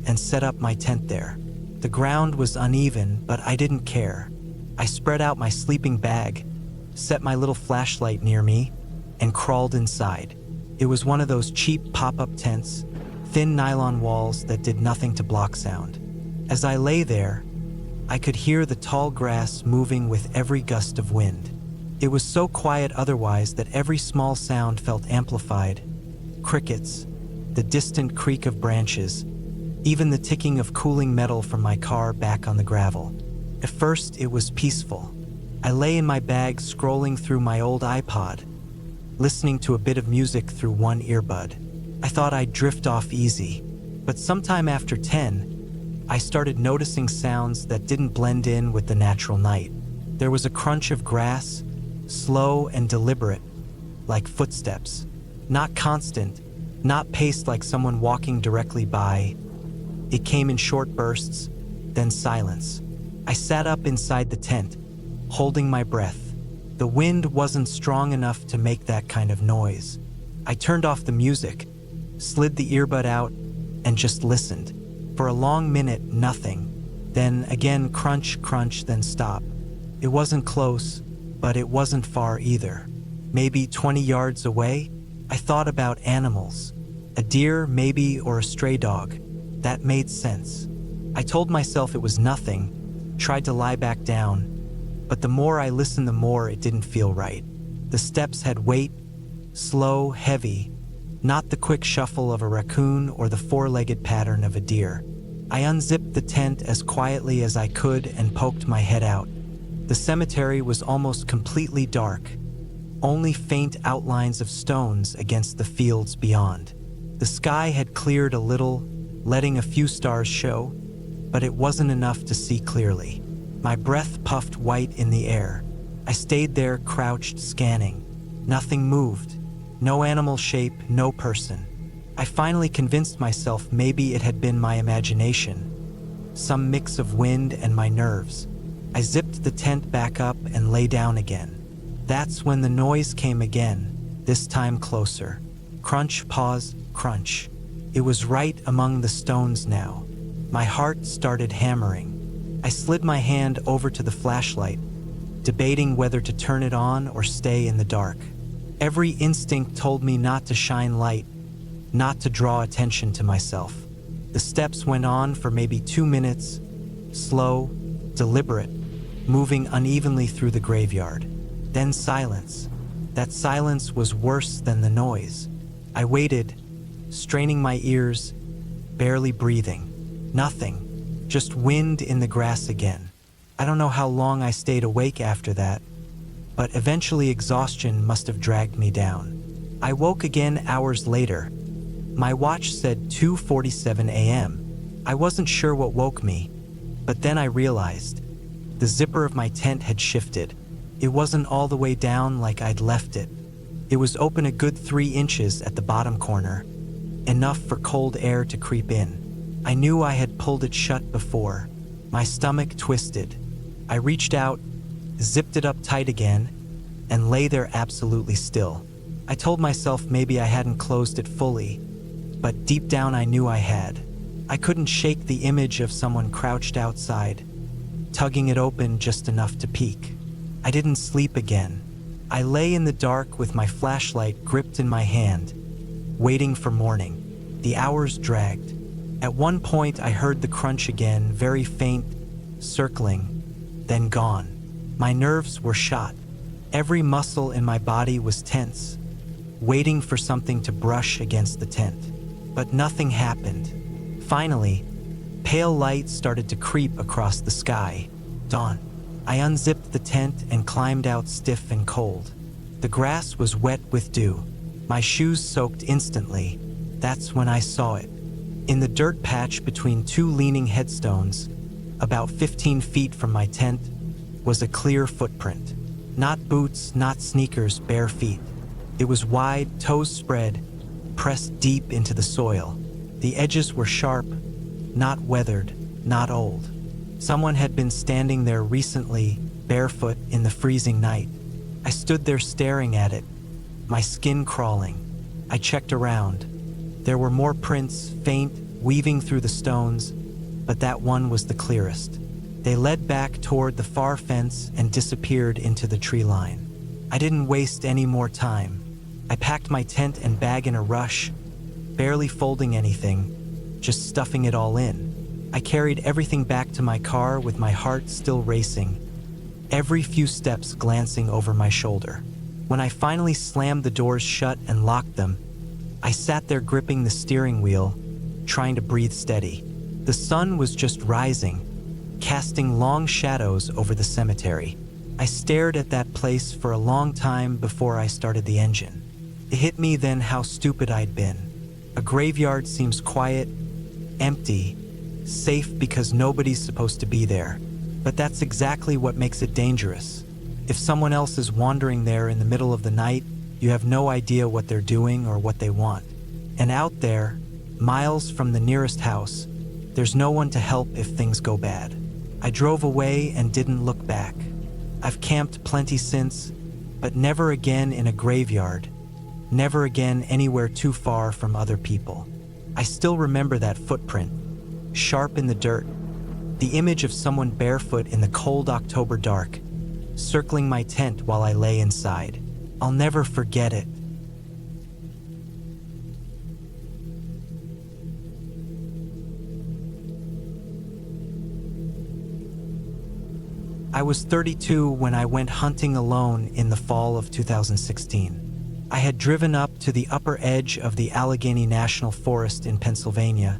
S1: and set up my tent there. The ground was uneven, but I didn't care. I spread out my sleeping bag, set my little flashlight near me, and crawled inside. It was one of those cheap pop-up tents, thin nylon walls that did nothing to block sound. As I lay there, I could hear the tall grass moving with every gust of wind. It was so quiet otherwise that every small sound felt amplified. Crickets, the distant creak of branches, even the ticking of cooling metal from my car back on the gravel. At first, it was peaceful. I lay in my bag scrolling through my old iPod, listening to a bit of music through one earbud. I thought I'd drift off easy, but sometime after 10, I started noticing sounds that didn't blend in with the natural night. There was a crunch of grass, slow and deliberate, like footsteps. Not constant, not paced like someone walking directly by. It came in short bursts, then silence. I sat up inside the tent, holding my breath. The wind wasn't strong enough to make that kind of noise. I turned off the music, slid the earbud out, and just listened. For a long minute, nothing. Then again, crunch, crunch, then stop. It wasn't close, but it wasn't far either. Maybe 20 yards away? I thought about animals. A deer, maybe, or a stray dog. That made sense. I told myself it was nothing, tried to lie back down, but the more I listened, the more it didn't feel right. The steps had weight, slow, heavy, not the quick shuffle of a raccoon or the four-legged pattern of a deer. I unzipped the tent as quietly as I could and poked my head out. The cemetery was almost completely dark, only faint outlines of stones against the fields beyond. The sky had cleared a little, letting a few stars show, but it wasn't enough to see clearly. My breath puffed white in the air. I stayed there, crouched, scanning. Nothing moved. No animal shape, no person. I finally convinced myself maybe it had been my imagination, some mix of wind and my nerves. I zipped the tent back up and lay down again. That's when the noise came again, this time closer. Crunch, pause, crunch. It was right among the stones now. My heart started hammering. I slid my hand over to the flashlight, debating whether to turn it on or stay in the dark. Every instinct told me not to shine light, not to draw attention to myself. The steps went on for maybe 2 minutes, slow, deliberate, moving unevenly through the graveyard. Then silence. That silence was worse than the noise. I waited, straining my ears, barely breathing. Nothing, just wind in the grass again. I don't know how long I stayed awake after that, but eventually exhaustion must have dragged me down. I woke again hours later. My watch said 2:47 a.m. I wasn't sure what woke me, but then I realized the zipper of my tent had shifted. It wasn't all the way down like I'd left it. It was open a good 3 inches at the bottom corner, enough for cold air to creep in. I knew I had pulled it shut before. My stomach twisted. I reached out, zipped it up tight again, and lay there absolutely still. I told myself maybe I hadn't closed it fully, but deep down I knew I had. I couldn't shake the image of someone crouched outside, tugging it open just enough to peek. I didn't sleep again. I lay in the dark with my flashlight gripped in my hand, waiting for morning. The hours dragged. At one point I heard the crunch again, very faint, circling, then gone. My nerves were shot. Every muscle in my body was tense, waiting for something to brush against the tent. But nothing happened. Finally, pale light started to creep across the sky. Dawn. I unzipped the tent and climbed out stiff and cold. The grass was wet with dew. My shoes soaked instantly. That's when I saw it. In the dirt patch between 2 leaning headstones, about 15 feet from my tent, was a clear footprint. Not boots, not sneakers, bare feet. It was wide, toes spread, pressed deep into the soil. The edges were sharp, not weathered, not old. Someone had been standing there recently, barefoot in the freezing night. I stood there staring at it, my skin crawling. I checked around. There were more prints, faint, weaving through the stones, but that one was the clearest. They led back toward the far fence and disappeared into the tree line. I didn't waste any more time. I packed my tent and bag in a rush, barely folding anything, just stuffing it all in. I carried everything back to my car with my heart still racing, every few steps glancing over my shoulder. When I finally slammed the doors shut and locked them, I sat there gripping the steering wheel, trying to breathe steady. The sun was just rising, casting long shadows over the cemetery. I stared at that place for a long time before I started the engine. It hit me then how stupid I'd been. A graveyard seems quiet, empty, safe because nobody's supposed to be there. But that's exactly what makes it dangerous. If someone else is wandering there in the middle of the night, you have no idea what they're doing or what they want. And out there, miles from the nearest house, there's no one to help if things go bad. I drove away and didn't look back. I've camped plenty since, but never again in a graveyard, never again anywhere too far from other people. I still remember that footprint, sharp in the dirt, the image of someone barefoot in the cold October dark, circling my tent while I lay inside. I'll never forget it. I was 32 when I went hunting alone in the fall of 2016. I had driven up to the upper edge of the Allegheny National Forest in Pennsylvania,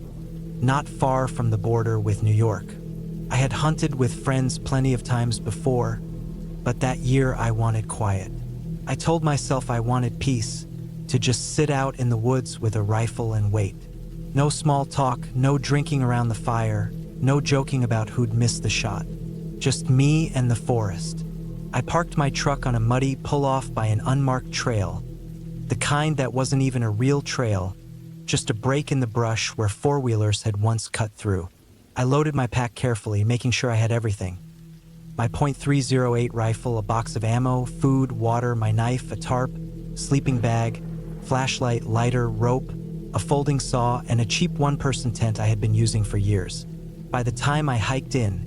S1: not far from the border with New York. I had hunted with friends plenty of times before, but that year I wanted quiet. I told myself I wanted peace, to just sit out in the woods with a rifle and wait. No small talk, no drinking around the fire, no joking about who'd missed the shot. Just me and the forest. I parked my truck on a muddy pull-off by an unmarked trail, the kind that wasn't even a real trail, just a break in the brush where four-wheelers had once cut through. I loaded my pack carefully, making sure I had everything. My .308 rifle, a box of ammo, food, water, my knife, a tarp, sleeping bag, flashlight, lighter, rope, a folding saw, and a cheap one-person tent I had been using for years. By the time I hiked in,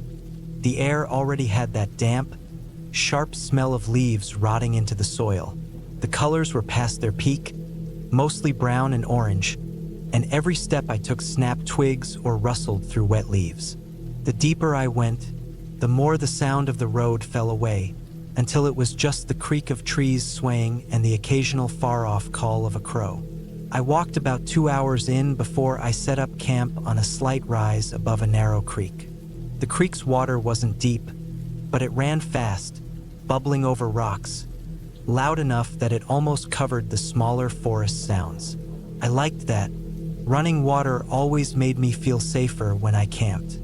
S1: the air already had that damp, sharp smell of leaves rotting into the soil. The colors were past their peak, mostly brown and orange, and every step I took snapped twigs or rustled through wet leaves. The deeper I went, the more the sound of the road fell away, until it was just the creak of trees swaying and the occasional far-off call of a crow. I walked about 2 hours in before I set up camp on a slight rise above a narrow creek. The creek's water wasn't deep, but it ran fast, bubbling over rocks, loud enough that it almost covered the smaller forest sounds. I liked that. Running water always made me feel safer when I camped.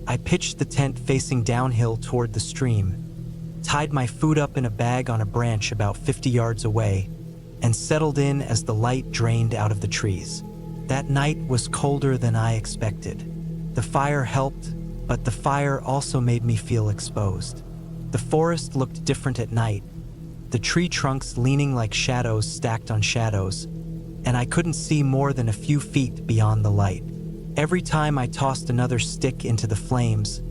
S1: I pitched the tent facing downhill toward the stream, tied my food up in a bag on a branch about 50 yards away, and settled in as the light drained out of the trees. That night was colder than I expected. The fire helped, but the fire also made me feel exposed. The forest looked different at night, the tree trunks leaning like shadows stacked on shadows, and I couldn't see more than a few feet beyond the light. Every time I tossed another stick into the flames,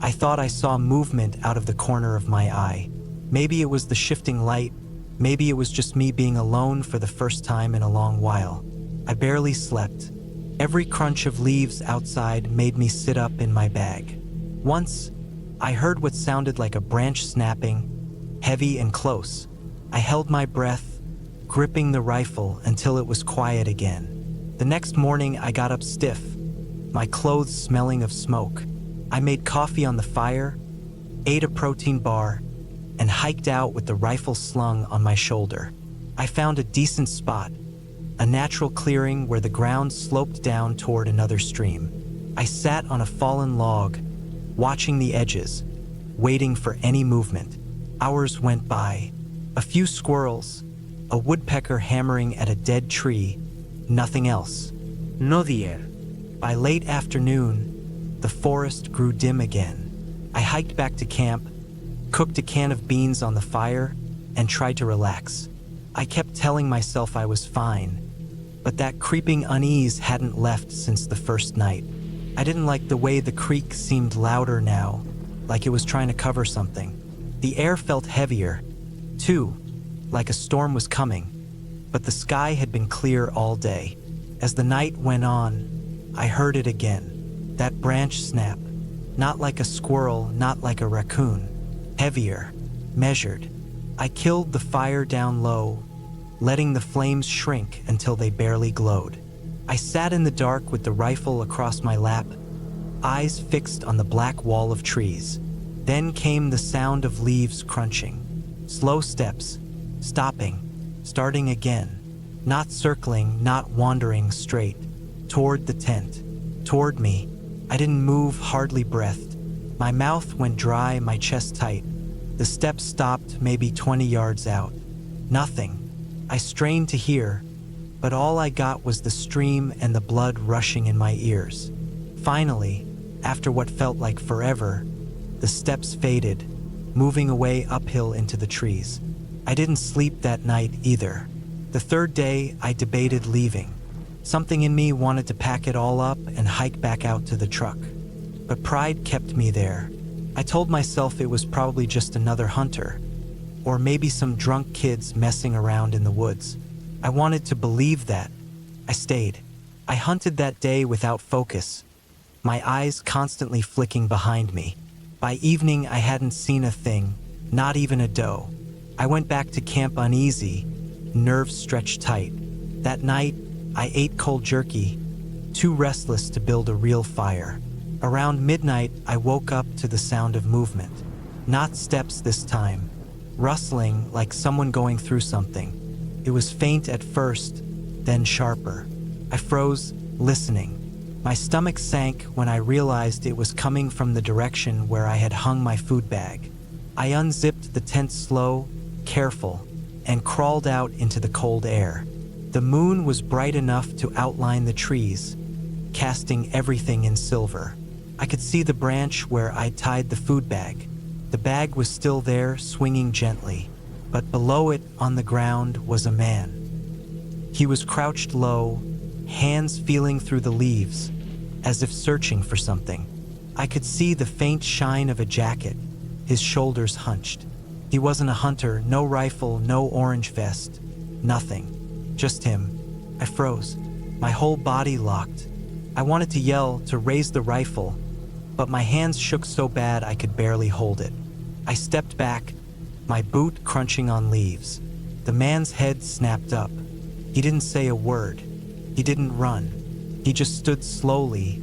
S1: I thought I saw movement out of the corner of my eye. Maybe it was the shifting light, maybe it was just me being alone for the first time in a long while. I barely slept. Every crunch of leaves outside made me sit up in my bag. Once, I heard what sounded like a branch snapping, heavy and close. I held my breath, gripping the rifle until it was quiet again. The next morning, I got up stiff, my clothes smelling of smoke. I made coffee on the fire, ate a protein bar, and hiked out with the rifle slung on my shoulder. I found a decent spot, a natural clearing where the ground sloped down toward another stream. I sat on a fallen log, watching the edges, waiting for any movement. Hours went by. A few squirrels, a woodpecker hammering at a dead tree, nothing else.
S2: No dier.
S1: By late afternoon, the forest grew dim again. I hiked back to camp, cooked a can of beans on the fire, and tried to relax. I kept telling myself I was fine, but that creeping unease hadn't left since the first night. I didn't like the way the creek seemed louder now, like it was trying to cover something. The air felt heavier, too, like a storm was coming, but the sky had been clear all day. As the night went on, I heard it again, that branch snap, not like a squirrel, not like a raccoon, heavier, measured. I killed the fire down low, letting the flames shrink until they barely glowed. I sat in the dark with the rifle across my lap, eyes fixed on the black wall of trees. Then came the sound of leaves crunching. Slow steps, stopping, starting again. Not circling, not wandering straight. Toward the tent, toward me. I didn't move, hardly breathed. My mouth went dry, my chest tight. The steps stopped maybe 20 yards out. Nothing. I strained to hear, but all I got was the stream and the blood rushing in my ears. Finally, after what felt like forever, the steps faded, moving away uphill into the trees. I didn't sleep that night either. The third day, I debated leaving. Something in me wanted to pack it all up and hike back out to the truck. But pride kept me there. I told myself it was probably just another hunter. or maybe some drunk kids messing around in the woods. I wanted to believe that. I stayed. I hunted that day without focus, my eyes constantly flicking behind me. By evening, I hadn't seen a thing, not even a doe. I went back to camp uneasy, nerves stretched tight. That night, I ate cold jerky, too restless to build a real fire. Around midnight, I woke up to the sound of movement. Not steps this time, rustling like someone going through something. It was faint at first, then sharper. I froze, listening. My stomach sank when I realized it was coming from the direction where I had hung my food bag. I unzipped the tent slow, careful, and crawled out into the cold air. The moon was bright enough to outline the trees, casting everything in silver. I could see the branch where I'd tied the food bag. The bag was still there, swinging gently, but below it on the ground was a man. He was crouched low, hands feeling through the leaves, as if searching for something. I could see the faint shine of a jacket, his shoulders hunched. He wasn't a hunter, no rifle, no orange vest, nothing. Just him. I froze, my whole body locked. I wanted to yell, to raise the rifle, but my hands shook so bad I could barely hold it. I stepped back, my boot crunching on leaves. The man's head snapped up. He didn't say a word. He didn't run. He just stood slowly,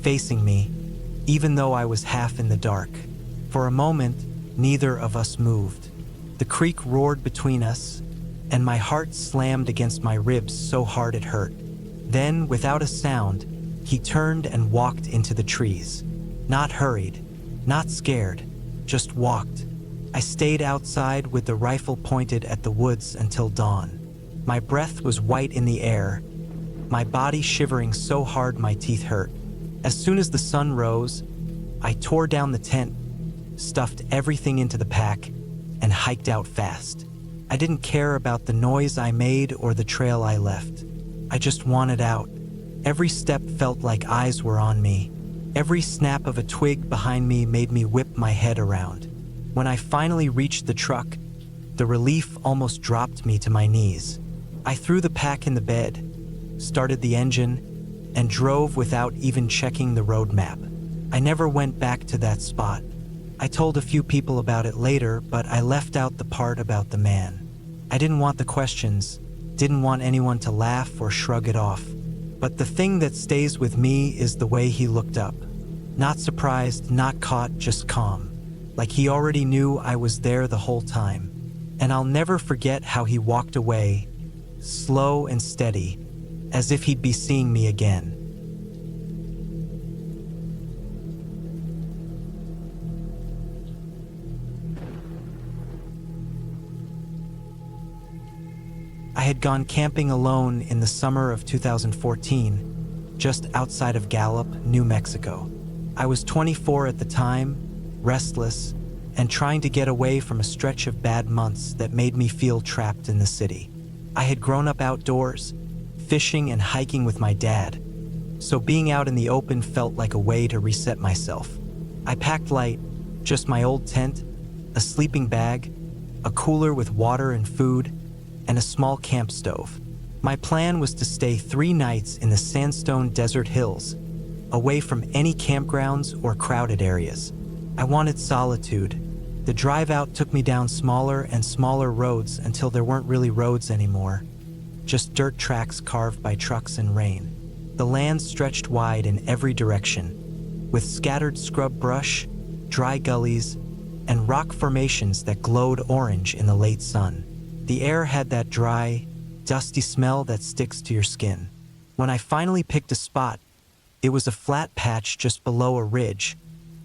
S1: facing me, even though I was half in the dark. For a moment, neither of us moved. The creek roared between us, and my heart slammed against my ribs so hard it hurt. Then, without a sound, he turned and walked into the trees. Not hurried, not scared, just walked. I stayed outside with the rifle pointed at the woods until dawn. My breath was white in the air, my body shivering so hard my teeth hurt. As soon as the sun rose, I tore down the tent, stuffed everything into the pack, and hiked out fast. I didn't care about the noise I made or the trail I left. I just wanted out. Every step felt like eyes were on me. Every snap of a twig behind me made me whip my head around. When I finally reached the truck, the relief almost dropped me to my knees. I threw the pack in the bed, started the engine, and drove without even checking the road map. I never went back to that spot. I told a few people about it later, but I left out the part about the man. I didn't want the questions, didn't want anyone to laugh or shrug it off. But the thing that stays with me is the way he looked up. Not surprised, not caught, just calm. Like he already knew I was there the whole time. And I'll never forget how he walked away, slow and steady, as if he'd be seeing me again. I had gone camping alone in the summer of 2014, just outside of Gallup, New Mexico. I was 24 at the time, restless, and trying to get away from a stretch of bad months that made me feel trapped in the city. I had grown up outdoors, fishing and hiking with my dad, so being out in the open felt like a way to reset myself. I packed light, just my old tent, a sleeping bag, a cooler with water and food, and a small camp stove. My plan was to stay 3 nights in the sandstone desert hills, away from any campgrounds or crowded areas. I wanted solitude. The drive out took me down smaller and smaller roads until there weren't really roads anymore, just dirt tracks carved by trucks and rain. The land stretched wide in every direction, with scattered scrub brush, dry gullies, and rock formations that glowed orange in the late sun. The air had that dry, dusty smell that sticks to your skin. When I finally picked a spot, it was a flat patch just below a ridge,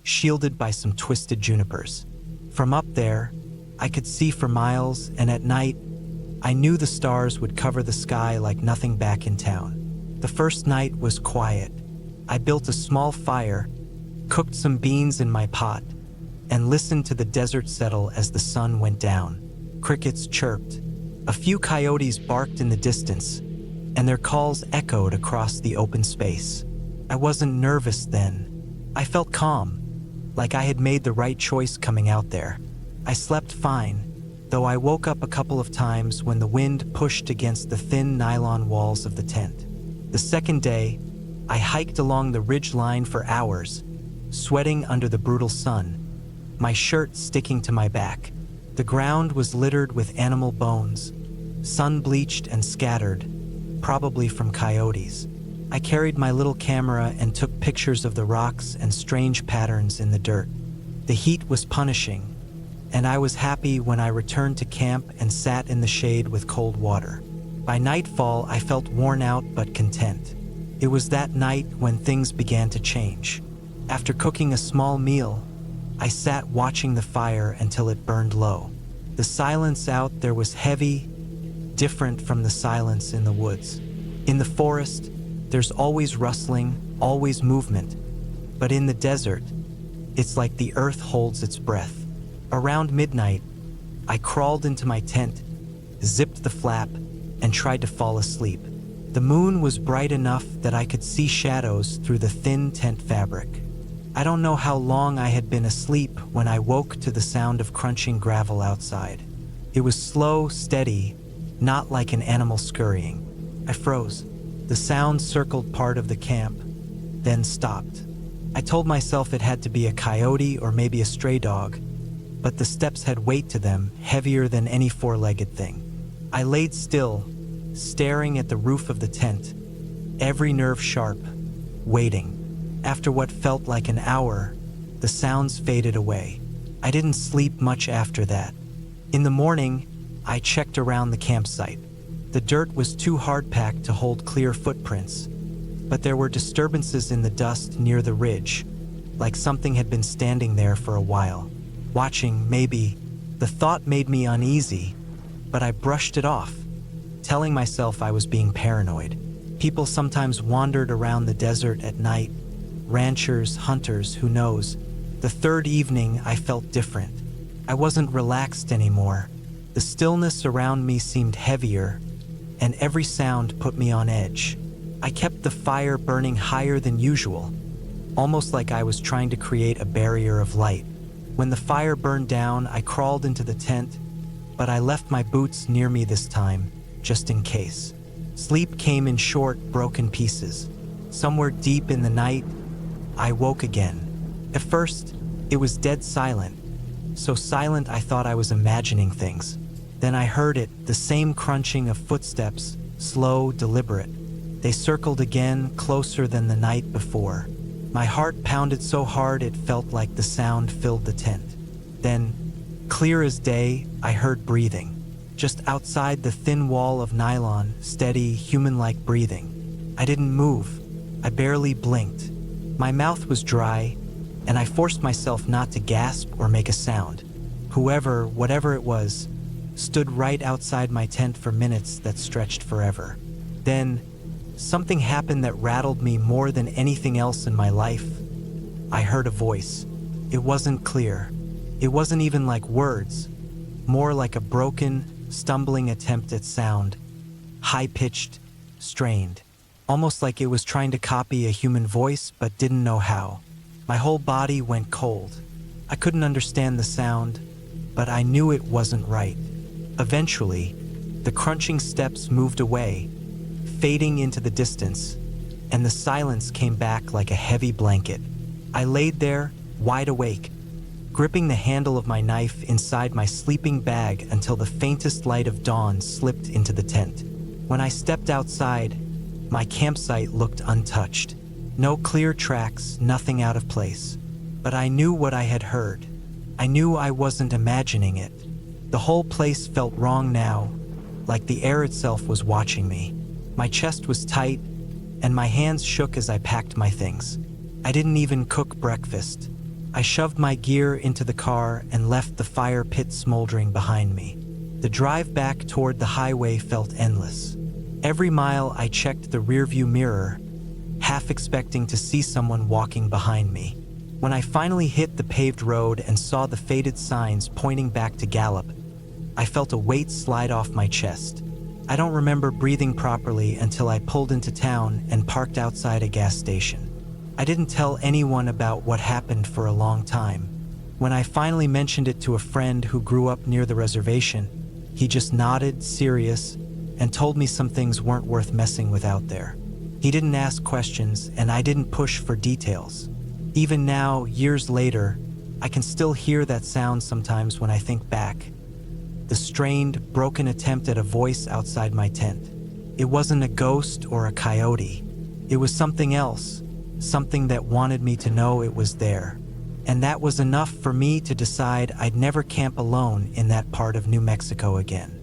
S1: shielded by some twisted junipers. From up there, I could see for miles, and at night, I knew the stars would cover the sky like nothing back in town. The first night was quiet. I built a small fire, cooked some beans in my pot, and listened to the desert settle as the sun went down. Crickets chirped. A few coyotes barked in the distance, and their calls echoed across the open space. I wasn't nervous then. I felt calm, like I had made the right choice coming out there. I slept fine, though I woke up a couple of times when the wind pushed against the thin nylon walls of the tent. The second day, I hiked along the ridge line for hours, sweating under the brutal sun, my shirt sticking to my back. The ground was littered with animal bones, sun-bleached and scattered, probably from coyotes. I carried my little camera and took pictures of the rocks and strange patterns in the dirt. The heat was punishing, and I was happy when I returned to camp and sat in the shade with cold water. By nightfall, I felt worn out but content. It was that night when things began to change. After cooking a small meal, I sat watching the fire until it burned low. The silence out there was heavy, different from the silence in the woods. In the forest, there's always rustling, always movement. But in the desert, it's like the earth holds its breath. Around midnight, I crawled into my tent, zipped the flap, and tried to fall asleep. The moon was bright enough that I could see shadows through the thin tent fabric. I don't know how long I had been asleep when I woke to the sound of crunching gravel outside. It was slow, steady, not like an animal scurrying. I froze. The sound circled part of the camp, then stopped. I told myself it had to be a coyote or maybe a stray dog, but the steps had weight to them, heavier than any four-legged thing. I laid still, staring at the roof of the tent, every nerve sharp, waiting. After what felt like an hour, the sounds faded away. I didn't sleep much after that. In the morning, I checked around the campsite. The dirt was too hard-packed to hold clear footprints, but there were disturbances in the dust near the ridge, like something had been standing there for a while. Watching, maybe. The thought made me uneasy, but I brushed it off, telling myself I was being paranoid. People sometimes wandered around the desert at night, ranchers, hunters, who knows. The third evening, I felt different. I wasn't relaxed anymore. The stillness around me seemed heavier, and every sound put me on edge. I kept the fire burning higher than usual, almost like I was trying to create a barrier of light. When the fire burned down, I crawled into the tent, but I left my boots near me this time, just in case. Sleep came in short, broken pieces. Somewhere deep in the night, I woke again. At first, it was dead silent. So silent I thought I was imagining things. Then I heard it, the same crunching of footsteps, slow, deliberate. They circled again, closer than the night before. My heart pounded so hard it felt like the sound filled the tent. Then, clear as day, I heard breathing. Just outside the thin wall of nylon, steady, human-like breathing. I didn't move. I barely blinked. My mouth was dry, and I forced myself not to gasp or make a sound. Whoever, whatever it was, stood right outside my tent for minutes that stretched forever. Then, something happened that rattled me more than anything else in my life. I heard a voice. It wasn't clear. It wasn't even like words, more like a broken, stumbling attempt at sound, high-pitched, strained. Almost like it was trying to copy a human voice but didn't know how. My whole body went cold. I couldn't understand the sound, but I knew it wasn't right. Eventually, the crunching steps moved away, fading into the distance, and the silence came back like a heavy blanket. I laid there, wide awake, gripping the handle of my knife inside my sleeping bag until the faintest light of dawn slipped into the tent. When I stepped outside, my campsite looked untouched. No clear tracks, nothing out of place. But I knew what I had heard. I knew I wasn't imagining it. The whole place felt wrong now, like the air itself was watching me. My chest was tight, and my hands shook as I packed my things. I didn't even cook breakfast. I shoved my gear into the car and left the fire pit smoldering behind me. The drive back toward the highway felt endless. Every mile I checked the rearview mirror, half expecting to see someone walking behind me. When I finally hit the paved road and saw the faded signs pointing back to Gallup, I felt a weight slide off my chest. I don't remember breathing properly until I pulled into town and parked outside a gas station. I didn't tell anyone about what happened for a long time. When I finally mentioned it to a friend who grew up near the reservation, he just nodded, serious, and told me some things weren't worth messing with out there. He didn't ask questions, and I didn't push for details. Even now, years later, I can still hear that sound sometimes when I think back. The strained, broken attempt at a voice outside my tent. It wasn't a ghost or a coyote. It was something else, something that wanted me to know it was there. And that was enough for me to decide I'd never camp alone in that part of New Mexico again.